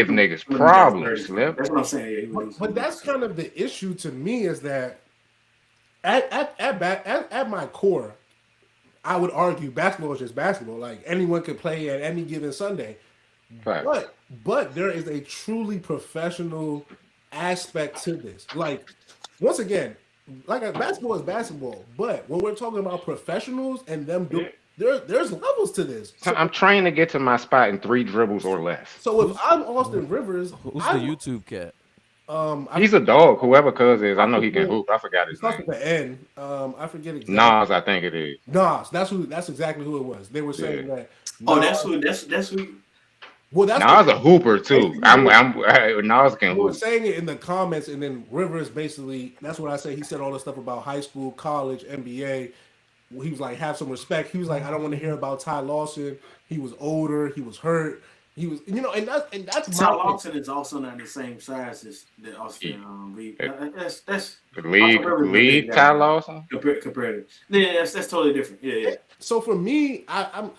niggas problems. That's what I'm saying. Yeah, but that's kind of the issue to me is that at my core, I would argue basketball is just basketball. Like anyone could play at any given Sunday. Right. But there is a truly professional aspect to this. Like, once again, like basketball is basketball, but when we're talking about professionals and them there's levels to this. So, I'm trying to get to my spot in 3 dribbles or less. So if I'm Austin Rivers, who's the YouTube cat? He's a dog. Whoever Cuz is, I know he can hoop. I forgot his name. At the end, I forget exactly. Nas, I think it is. Nas, that's exactly who it was. They were saying that. Nas, that's who. Well, that's Nas a hooper too. Nas can hoop. He was saying it in the comments, and then Rivers basically, that's what I say. He said all this stuff about high school, college, NBA. He was like, have some respect. He was like, I don't want to hear about Ty Lawson. He was older. He was hurt. He was, and that's Ty my Lawson is also not the same size as the Austin Reed. That's The Austin Rivers is a big league guy, Ty man, Lawson. compared to yeah, that's totally different. Yeah. So for me, I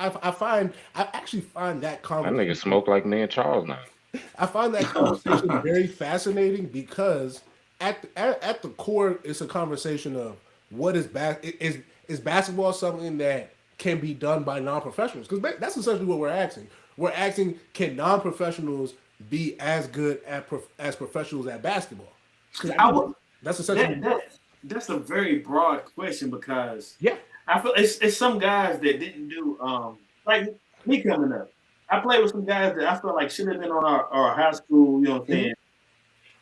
actually find that That nigga conversation. smoke like me and Charles now. I find that conversation very fascinating because at the core, it's a conversation of what is basketball something that can be done by non-professionals? Because that's essentially what we're asking. We're asking, can non-professionals be as good as professionals at basketball? Because that's essentially that's a very broad question because yeah. I feel it's some guys that didn't do like me coming up. I played with some guys that I felt like should have been on our high school, what I'm saying,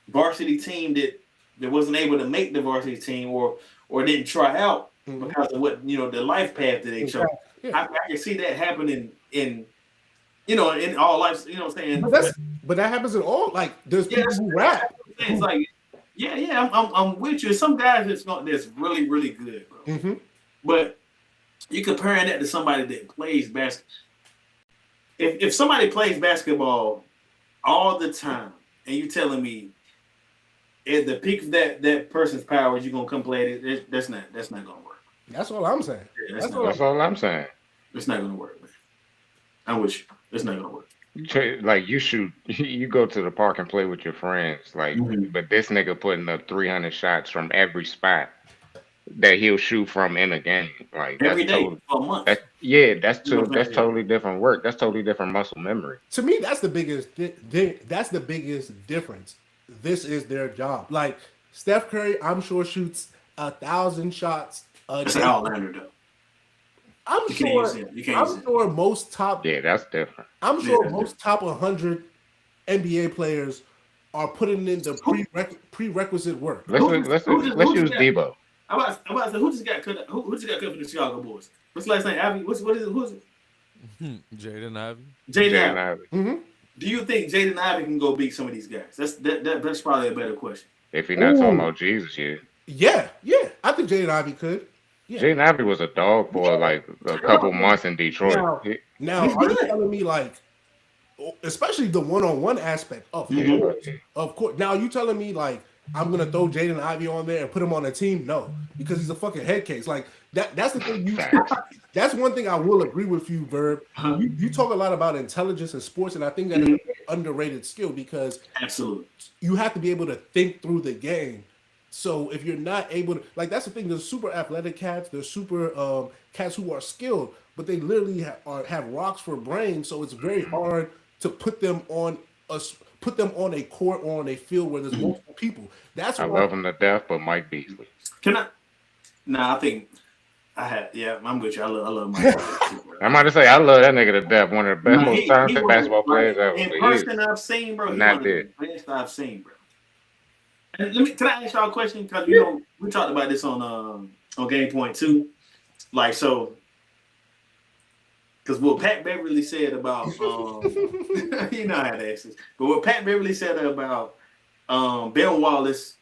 varsity team that wasn't able to make the varsity team or didn't try out because of what the life path that they chose. Yeah. I can see that happening in all life. You know what I'm saying? But that happens in all there's people who rap. It's like I'm with you. Some guys that's really really good, bro. But you comparing that to somebody that plays basketball. If somebody plays basketball all the time, and you telling me at the peak of that person's powers, you're gonna come play it, that's not gonna work. That's all I'm saying. Yeah, that's all I'm saying. It's not gonna work, man. I'm with you. It's not gonna work. Like you go to the park and play with your friends, but this nigga putting up 300 shots from every spot that he'll shoot from in a game, like every day for a month. That's totally different work. That's totally different muscle memory. To me, that's the biggest. That's the biggest difference. This is their job. Like Steph Curry, I'm sure shoots 1,000 shots a That's day. an outlander, though. I'm sure most top. Yeah, that's different. I'm sure most top 100 NBA players are putting in the prerequisite work. Let's use Debo. I'm about to say, who just got cut for the Chicago Bulls? What's the last name? Ivy? What is it? Who's it? Jaden Ivey. Jaden Ivey. Mm-hmm. Do you think Jaden Ivey can go beat some of these guys? That's probably a better question. If you're not talking about Jesus, yeah. I think Jaden Ivey could. Yeah. Jaden Ivey was a dog for like a couple months in Detroit. Now are you telling me especially the one-on-one aspect of course. Now you telling me I'm gonna throw Jaden Ivey on there and put him on a team? No, because he's a fucking head case. That's the thing. That's one thing I will agree with you, Verb. You talk a lot about intelligence in sports, and I think that is an underrated skill because absolutely you have to be able to think through the game. So if you're not able to, that's the thing. There's super athletic cats. There's super cats who are skilled, but they literally have rocks for brains. So it's very hard to put them on a court or on a field where there's multiple people. That's I love him to death, but Mike Beasley. Can I? No, I think I'm with you. I love Mike Beasley. I'm about to say I love that nigga to death. One of the best, most talented basketball players ever. In person, I've seen, bro. Not dead. Best I've seen, bro. And can I ask y'all a question? Because we talked about this on Game Point too. Because what Pat Beverly said about you know how to ask this, but what Pat Beverly said about Ben Wallace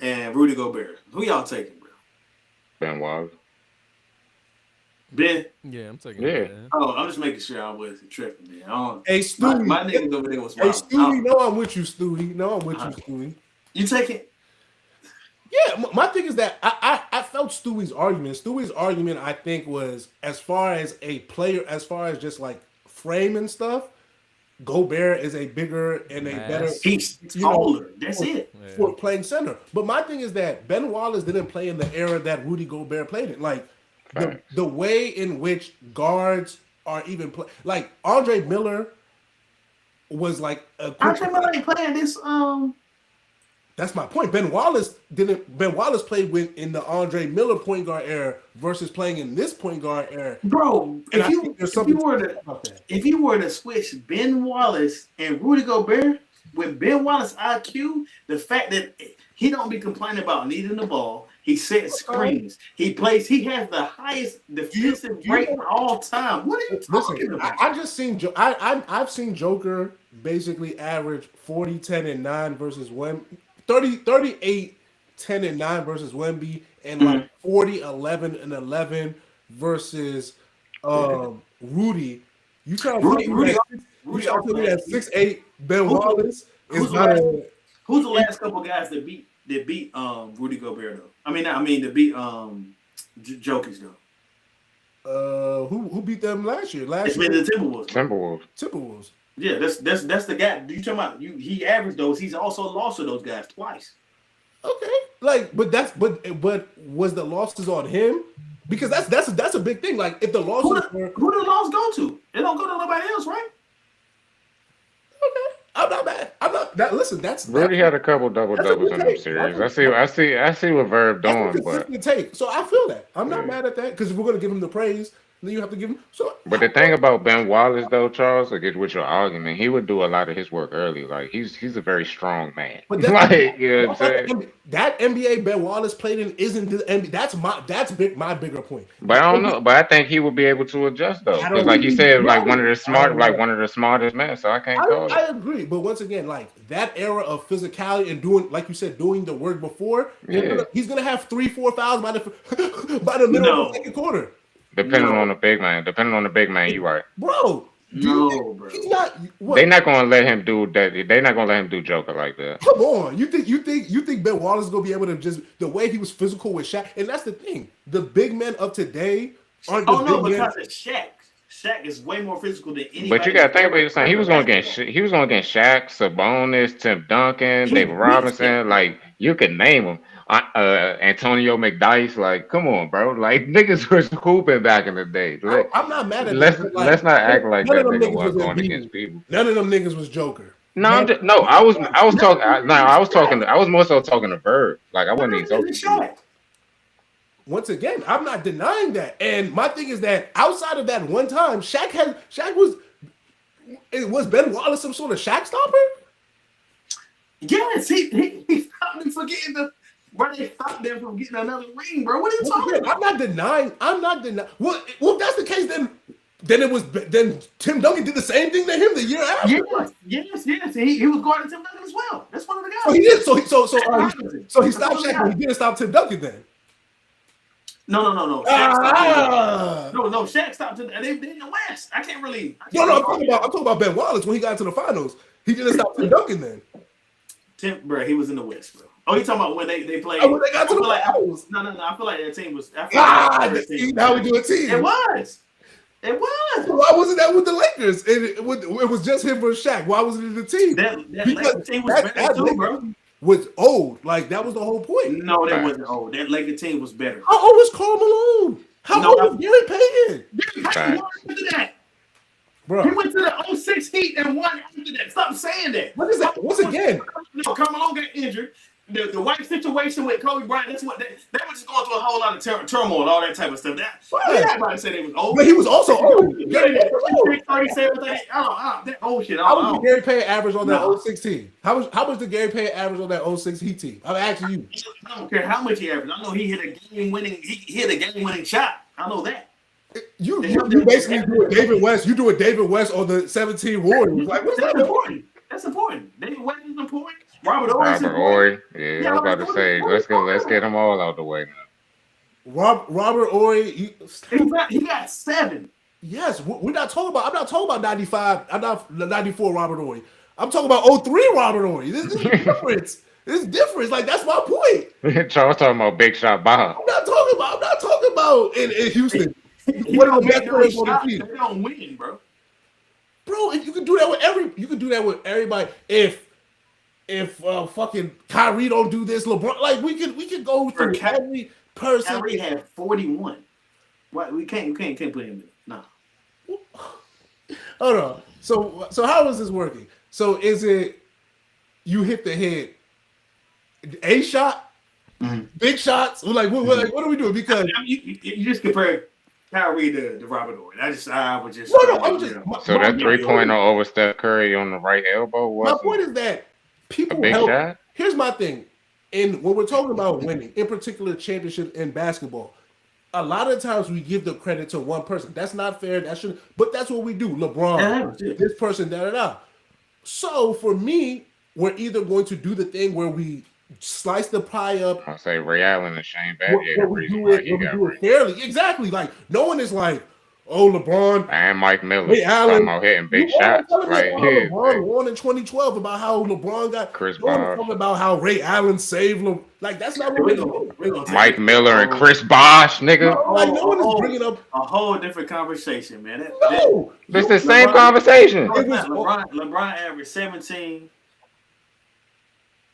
and Rudy Gobert, who y'all taking, bro? Ben Wallace. Ben? Yeah, I'm taking Ben. Oh, I'm just making sure I wasn't tripping, man. Hey, Stewie. My niggas over there was wild. Hey, Stewie, no, I'm with you, Stewie. No, I'm with you, Stewie. You take it? Yeah, my thing is that I felt Stewie's argument. Stewie's argument, I think, was as far as a player, as far as just frame and stuff, Gobert is a bigger and a better. He's taller. That's it. For playing center. But my thing is that Ben Wallace didn't play in the era that Rudy Gobert played in. The way in which guards are even play, Andre Miller was Andre Miller ain't playing this. That's my point. Ben Wallace played in the Andre Miller point guard era versus playing in this point guard era. Bro, if you were to switch Ben Wallace and Rudy Gobert with Ben Wallace IQ, the fact that he don't be complaining about needing the ball, he sets screens, he has the highest defensive rating of all time. What are you talking about? I've seen Joker basically average 40, 10, and 9 versus 38, 10, and 9 versus Wemby, and 40, 11, and 11 versus Rudy. You trying to You trying to tell me that 6'8" Ben Wallace is not a. Who's the last couple guys that beat Rudy Gobert though? That beat Jokic though. Who beat them last year? It's been the Timberwolves. Yeah, that's the guy. You talking about? He averaged those. He's also lost to those guys twice. Okay, but was the losses on him? Because that's a big thing. Like if the losses who the loss go to? They don't go to nobody else, right? Okay, I'm not mad. I'm not that. Listen, that's Rudy had a couple double-doubles in them series. I see what Verb doing, but take. So I feel that I'm not mad at that because if we're gonna give him the praise, then you have to give him. So, but the thing about Ben Wallace, though, Charles, to get with your argument, he would do a lot of his work early. Like he's a very strong man. But like you know what I'm saying? That NBA Ben Wallace played in isn't the NBA. My bigger point. But I don't know. But I think he would be able to adjust though, because like you said, like one of the smartest men. So I can't call it. I agree, but once again, like that era of physicality and doing, like you said, doing the work before, he's gonna have 3-4 fouls by the middle of the second quarter. Depending on the big man, you right, bro. Bro. He's not. They're not gonna let him do that. They're not gonna let him do Joker like that. Come on, you think Ben Wallace is gonna be able to just the way he was physical with Shaq? And that's the thing. The big men of today aren't. Because it's Shaq. Shaq is way more physical than anybody. But you gotta think about it. Saying he was going to get Shaq, Sabonis, Tim Duncan, David Robinson. Like you could name them. Antonio McDyess, like, come on, bro. Like niggas was hooping back in the day. I'm not mad at let's not act like that nigga was going against people. None of them niggas was Joker. No, I was more so talking to Bird. Like I wasn't even talking. Once again, I'm not denying that. And my thing is that outside of that one time, was Ben Wallace some sort of Shaq stopper? Yes, he stopped him from getting they stopped them from getting another ring, bro. What are you talking about? I'm not denying. Well, if that's the case, then Tim Duncan did the same thing to him the year after. Yes. He was guarding Tim Duncan as well. That's one of the guys. So he did. So he stopped Shaq, but he didn't stop Tim Duncan then. No. Shaq stopped. They in the West. I'm talking about Ben Wallace when he got into the finals. He didn't stop Tim Duncan then. Bro, he was in the West, bro. Oh, you talking about when they played? Oh, when they got to the finals. No. I feel like that team was. Now we do a team. It was. So why wasn't that with the Lakers? It was just him versus Shaq. Why wasn't it the team? That team was better too, bro. Was old. Like that was the whole point. No, that wasn't old. That Lakers team was better. How old was Karl Malone? How old was Gary Payton? Bro. He went to the 06 Heat and won after that. Stop saying that. What is that? Once again, Karl Malone got injured. The white situation with Kobe Bryant, that's what they were just going through a whole lot of turmoil and all that type of stuff. Everybody said they was old. But he was also old. 37, that old shit. How was the Gary Payton average on that 06 team? How was the Gary Payton average on that 06 Heat team? I'm asking you. I don't care how much he averaged. I know he hit a game-winning shot. I know that. You basically do a David West. You do a David West on the 17 Warriors. Like, what's that important? That's important. David West is important. Robert Horry. Yeah, I was about to say, let's get them all out the way now. Robert Horry. He got 7. Yes, we're not talking about. I'm not talking about 95. I'm not 94 Robert Horry. I'm talking about 03 Robert Horry. This is difference. It's different. Like that's my point. Charles talking about Big Shot Bob. I'm not talking about in Houston. What are the best players on the team? They don't win, bro. Bro, you can do that with everybody. If fucking Kyrie don't do this, LeBron, like we can go through every person. Kyrie had 41. What we can't put him in. No. Hold on. So how is this working? So is it you hit the head, a shot, big shots? Like what are we doing? Because you just compare Kyrie to Robert Horry. I would just I'm just so that 3-pointer over Steph Curry on the right elbow was my point is that people big help. Shot? Here's my thing. And when we're talking about winning, in particular championship in basketball, a lot of times we give the credit to one person. That's not fair. But that's what we do. LeBron, this person, da. So for me, we're either going to do the thing where we slice the pie up. I say Ray Allen and Shane Battier. We do it fairly. Exactly. Like no one is like, oh, LeBron And Mike Miller Ray talking Allen. about hitting You big all shots telling me right about here. how LeBron Like won in 2012, about how LeBron got. Chris You want to Bosh, talk about how Ray Allen saved Like that's not what We're we're gonna, doing. we're gonna take Mike it to Miller and whole- Chris Bosh, nigga. Like no one is bringing up. a whole different conversation, man. No, It's the same conversation. It was- LeBron averaged 17.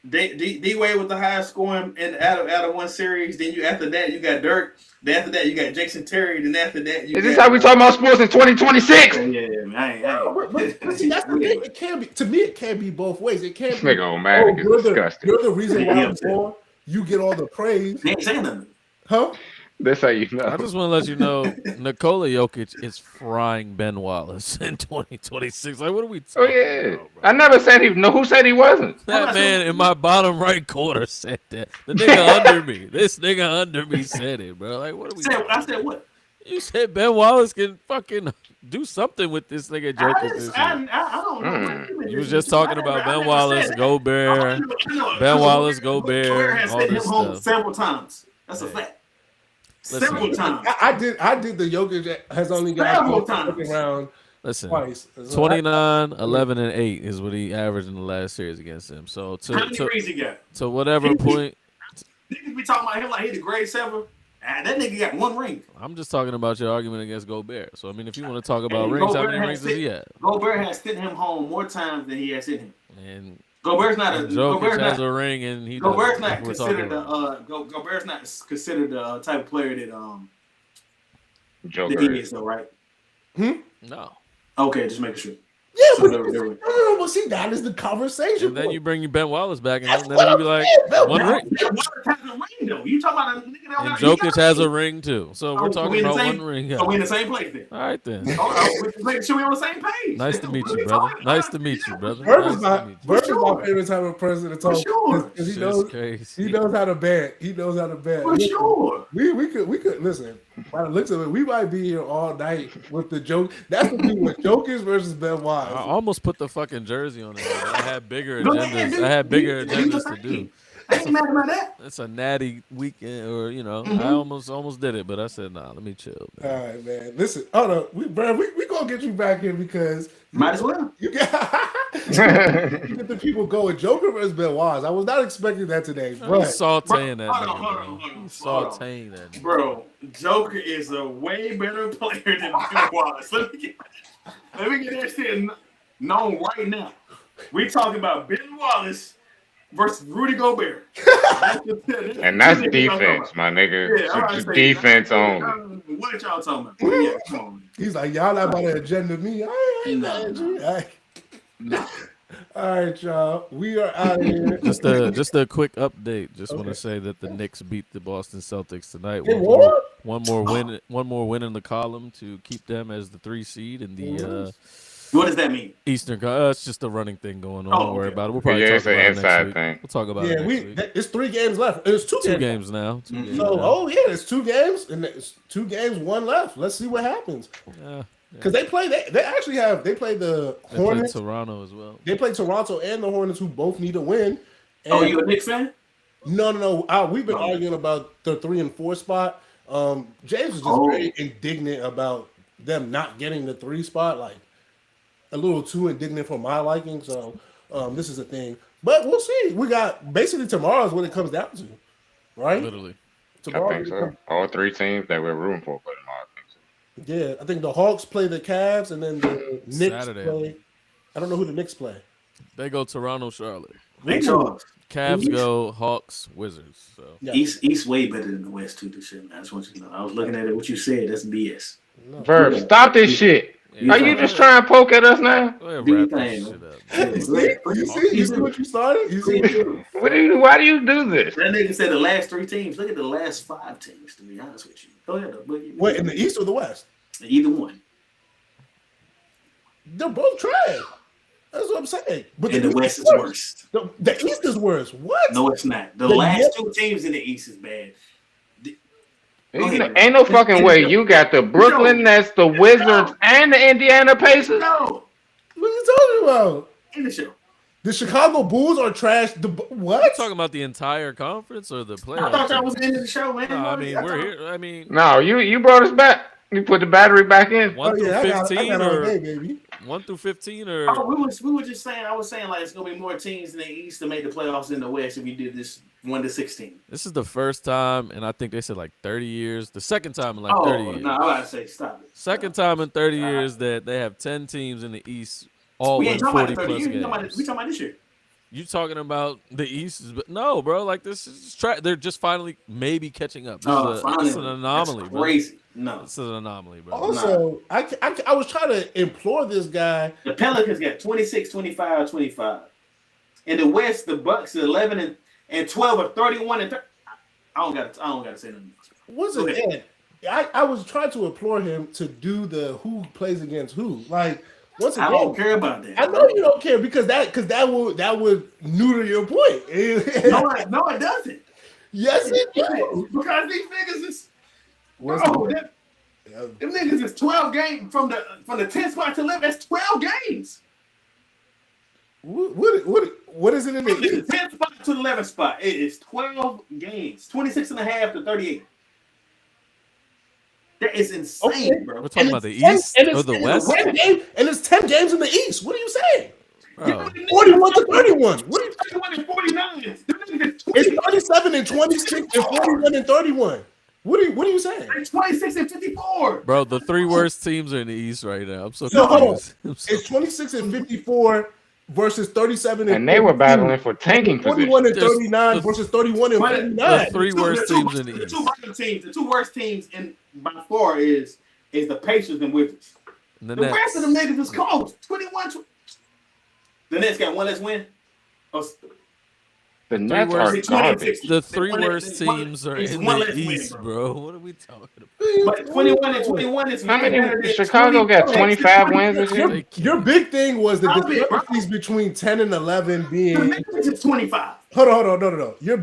D Wade with the highest scoring out of one series. Then after that you got Dirk. Then after that you got Jason Terry. Then after that you. Is this how we talking about sports in 2026? Yeah, man. I ain't. But see, that's the thing. It can't be. To me, it can't be both ways. It can't This be. nigga Omatic is disgusting. You're the reason why Yeah, I'm born. You get all the praise, They ain't saying nothing. huh? That's how you know. I just want to let you know, Nikola Jokic is frying Ben Wallace in 2026. Like, what are we Oh talking yeah. about, bro? I never said he. No, who said he wasn't? That man in my bottom right corner said that. The nigga under me. This nigga under me said it, bro. Like, what are we I said what? You said Ben Wallace can fucking do something with this nigga Jokic this year. I don't know. You was just talking about Ben Wallace, Gobert, Ben Wallace, Gobert, all sent him this home stuff. several times. That's a fact. Listen. Several times. I did the Jokic has only got Several the times. second round Listen, twice. So 29, 11, and 8 is what he averaged in the last series against him. So How many rings he got? to whatever point, Niggas be talking about him like he the grade 7. That nigga got 1 ring. I'm just talking about your argument against Gobert. So I mean, if you want to talk about And rings, how Gobert many has rings does he have? Gobert has sent him home more times than he has sent him. And Gobert's not a Jokic has a ring, and he Gobert's doesn't. not That's what we're talking considered about. Gobert's not considered the type of player that Joker. he is though, right? No. Okay, just making sure. yeah, So but there we- well, see, that is the conversation. And then point. you bring Ben Wallace back, and That's then what you be I'm like, saying. one That- ring. Wallace has a ring though. You talking about a nigga that And he got Jokic has a ring too. So we're So talking we in the about same- one ring. So we in the same place then. All right then. We make sure we on the same page. Nice to meet What you, we brother. talking Nice about? to meet you, brother. Bird Nice is to my meet you. Bird is sure. my favorite type of person to For talk. sure. Because he Shit's knows crazy. he knows how to bet. He knows how to bet. For sure. We could listen. By the looks of it, we might be here all night with the joke. That's the thing with Jokers versus Ben I Wallace. almost put the fucking jersey on it. Man. I had bigger Go ahead, agendas. dude. I had bigger Do your agendas to thing. do. I ain't mad about that. It's a natty weekend, or Mm-hmm. I almost did it, but I said, nah, let me chill. All Man. right, man. Listen, hold on. We gonna get you back in because Might as well. you get you get the people going. Joker versus Ben Wallace. I was not expecting that today, He's but sauteing that. Hold on, nigga, hold bro. on, hold on, He's hold on. sauteing that. nigga. Bro, Joker is a way better player than Ben Wallace. Let me get that shit known right now. We talking about Ben Wallace versus Rudy Gobert. And that's defense, my nigga. Yeah, I'm about to say, Defense only. What y'all talking about? Yeah, come on. he's like, y'all not about to agenda me. I ain't No, mad at you. No. All right, y'all. We are out of here. Just a quick update. Just want to say that the Knicks beat the Boston Celtics tonight. They won? One more win in the column to keep them as the 3 seed in the What does that mean? Eastern. It's just a running thing going on. Oh, Don't worry okay. about it. We'll probably Yeah, talk it's about an it next inside week. thing. We'll talk about Yeah, it next week. it's 3 games left. It's 2 Two games. games now. Two games So, now. oh yeah, there's 2 games and it's 2 games, 1 left. Let's see what happens. Yeah. Because they play the They played Hornets. Toronto as well. They play Toronto and the Hornets, who both need a win. And Oh, you a Knicks fan? no. We've been arguing about the 3 and 4 spot. James is just very indignant about them not getting the 3 spot. Like a little too indignant for my liking. So this is a thing. But we'll see. We got basically tomorrow's what it comes down to, right? Literally. Tomorrow. I think so. All 3 teams that we're rooting for, but I think so. Yeah, I think the Hawks play the Cavs, and then the Knicks Saturday. play. I don't know who the Knicks play. They go Toronto, Charlotte. Make sure. Cavs go Hawks, Wizards. So Yeah. East way better than the West too. This shit, man. I just want you to know. I was looking at it. What you said, that's BS. Verb, stop this shit. Yeah, Are you just trying to poke at us now? go ahead, Do wrap your this thing, shit up. You see what you started? You see what you Why do you do this? That nigga said the last 3 teams. Look at the last 5 teams. To be honest with you, go ahead. What, in the East or the West? Either one. They're both trash. That's what I'm saying. But And the East West is worse. The East is worse. What? No, it's not. The The last Knicks- 2 teams in the East is bad. Go ahead. Ain't no fucking way. You got the Brooklyn Nets, the Wizards, and the Indiana Pacers. No, What are you talking about? in the show. The Chicago Bulls are trash. What? You talking about the entire conference or the playoffs? I thought y'all was into the show, man. No, I mean we're here. I mean, No, you brought us back. You put the battery back in. 1 through I 15 got all or day, baby. 1 through 15 or we were just saying. I was saying like it's gonna be more teams in the East to make the playoffs than the West if we did this 1 to 16. this is the first time, and I think they said like 30 years. The second time in like 30 years. No, I gotta say stop it. Second time in 30 years that they have 10 teams in the East all We win ain't talking 40 about 30 plus years. games. We talking about this year. You talking about the East? But no, bro. Like this is they're just finally maybe catching up. This is an anomaly, That's bro. crazy. No, This is an anomaly, bro. Also, I was trying to implore this guy. the Pelicans got 26, 25, 25. In the West, the Bucks are 11 and 12 or 31 and 30. I don't gotta say nothing. Once again, I was trying to implore him to do the who plays against who. Like once again, I don't care about that. I know you don't care because that would neuter your point. No, it doesn't. Yes, it does. Because these niggas is Yeah. them niggas is 12 games from the 10th spot to 11. That's 12 games. What is it in From the the 10th spot to the 11th spot. It is 12 games. 26 and a half to 38. That is insane, bro. We're talking about the East or the West. And it's 10 games in the East. What are you saying? Bro. 41 to 31. What are you 31 and 49. It's 37 and 26 and 41 and 31. What are you saying? It's 26 and 54. Bro, the three worst teams are in the East right now. I'm so No, hold on. confused. It's 26 and 54 versus 37 And they were battling for tanking 41 and position. 39 versus 31 and But 49. The three worst teams in the The East. two bottom teams, the two worst teams in by far is the Pacers and Wizards. And the The rest of them Nets. niggas is close. 21. The Nets got one less win. Oh, The Nets are worst- garbage. The three One- worst one- teams are it's in one the less win, East, bro. bro. What are we talking about? But 21 and 21 is How way better many? than Chicago got 25 wins this Your, year. your big thing was the Stop it, bro. discrepancies between 10 and 11 being. The Nets is 25. Hold on, no. Your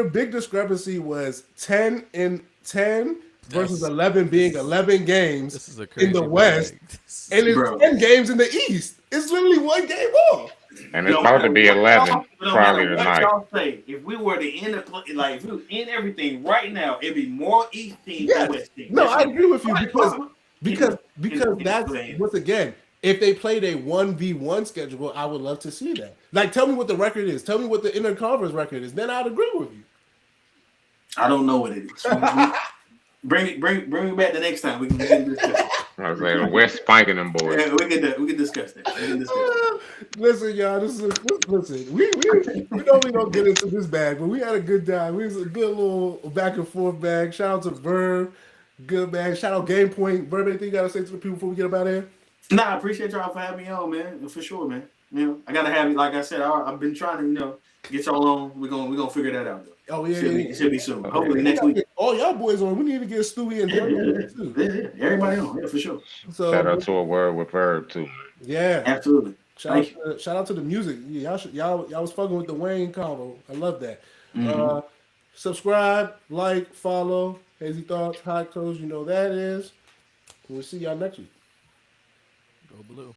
big discrepancy was 10 and 10 versus Yes. 11 being 11 games This is a crazy in the West, This is- and it's Bro. 10 games in the East. It's literally one game off. And it's about to be 11 probably What tonight. y'all say, if we were to end the play, like if we were in everything right now, it'd be more East teams Yes. than West teams. No, I agree with you because In- that's once again, if they played a 1v1 schedule, I would love to see that. Like, tell me what the record is. Tell me what the interconference record is. Then I'd agree with you. I don't know what it is. Bring me back the next time. We can discuss. I was like, West spanking them boys. Yeah, we can discuss that. We can discuss that. Listen, y'all. Listen. We know we don't get into this bag, but we had a good time. We was a good little back and forth bag. Shout out to Verb, good bag. Shout out Game Point. Verb, anything you gotta say to the people before we get up out of here? Nah, I appreciate y'all for having me on, man. For sure, man. You know, I gotta have you. Like I said, I've been trying to, get y'all on. We're gonna figure that out. Though. Oh yeah, Should be soon. Hopefully next week. All y'all boys on. We need to get Stewie and Dirk on there, too. Yeah, everybody on. Yeah, for sure. So Shout out to a word with Verb too. yeah. Absolutely. Shout out to the music. Yeah, y'all was fucking with the Wayne combo. I love that. Subscribe, like, follow. Hazy Thoughts, Hot Codes, you know that is. We'll see y'all next week. Go blue.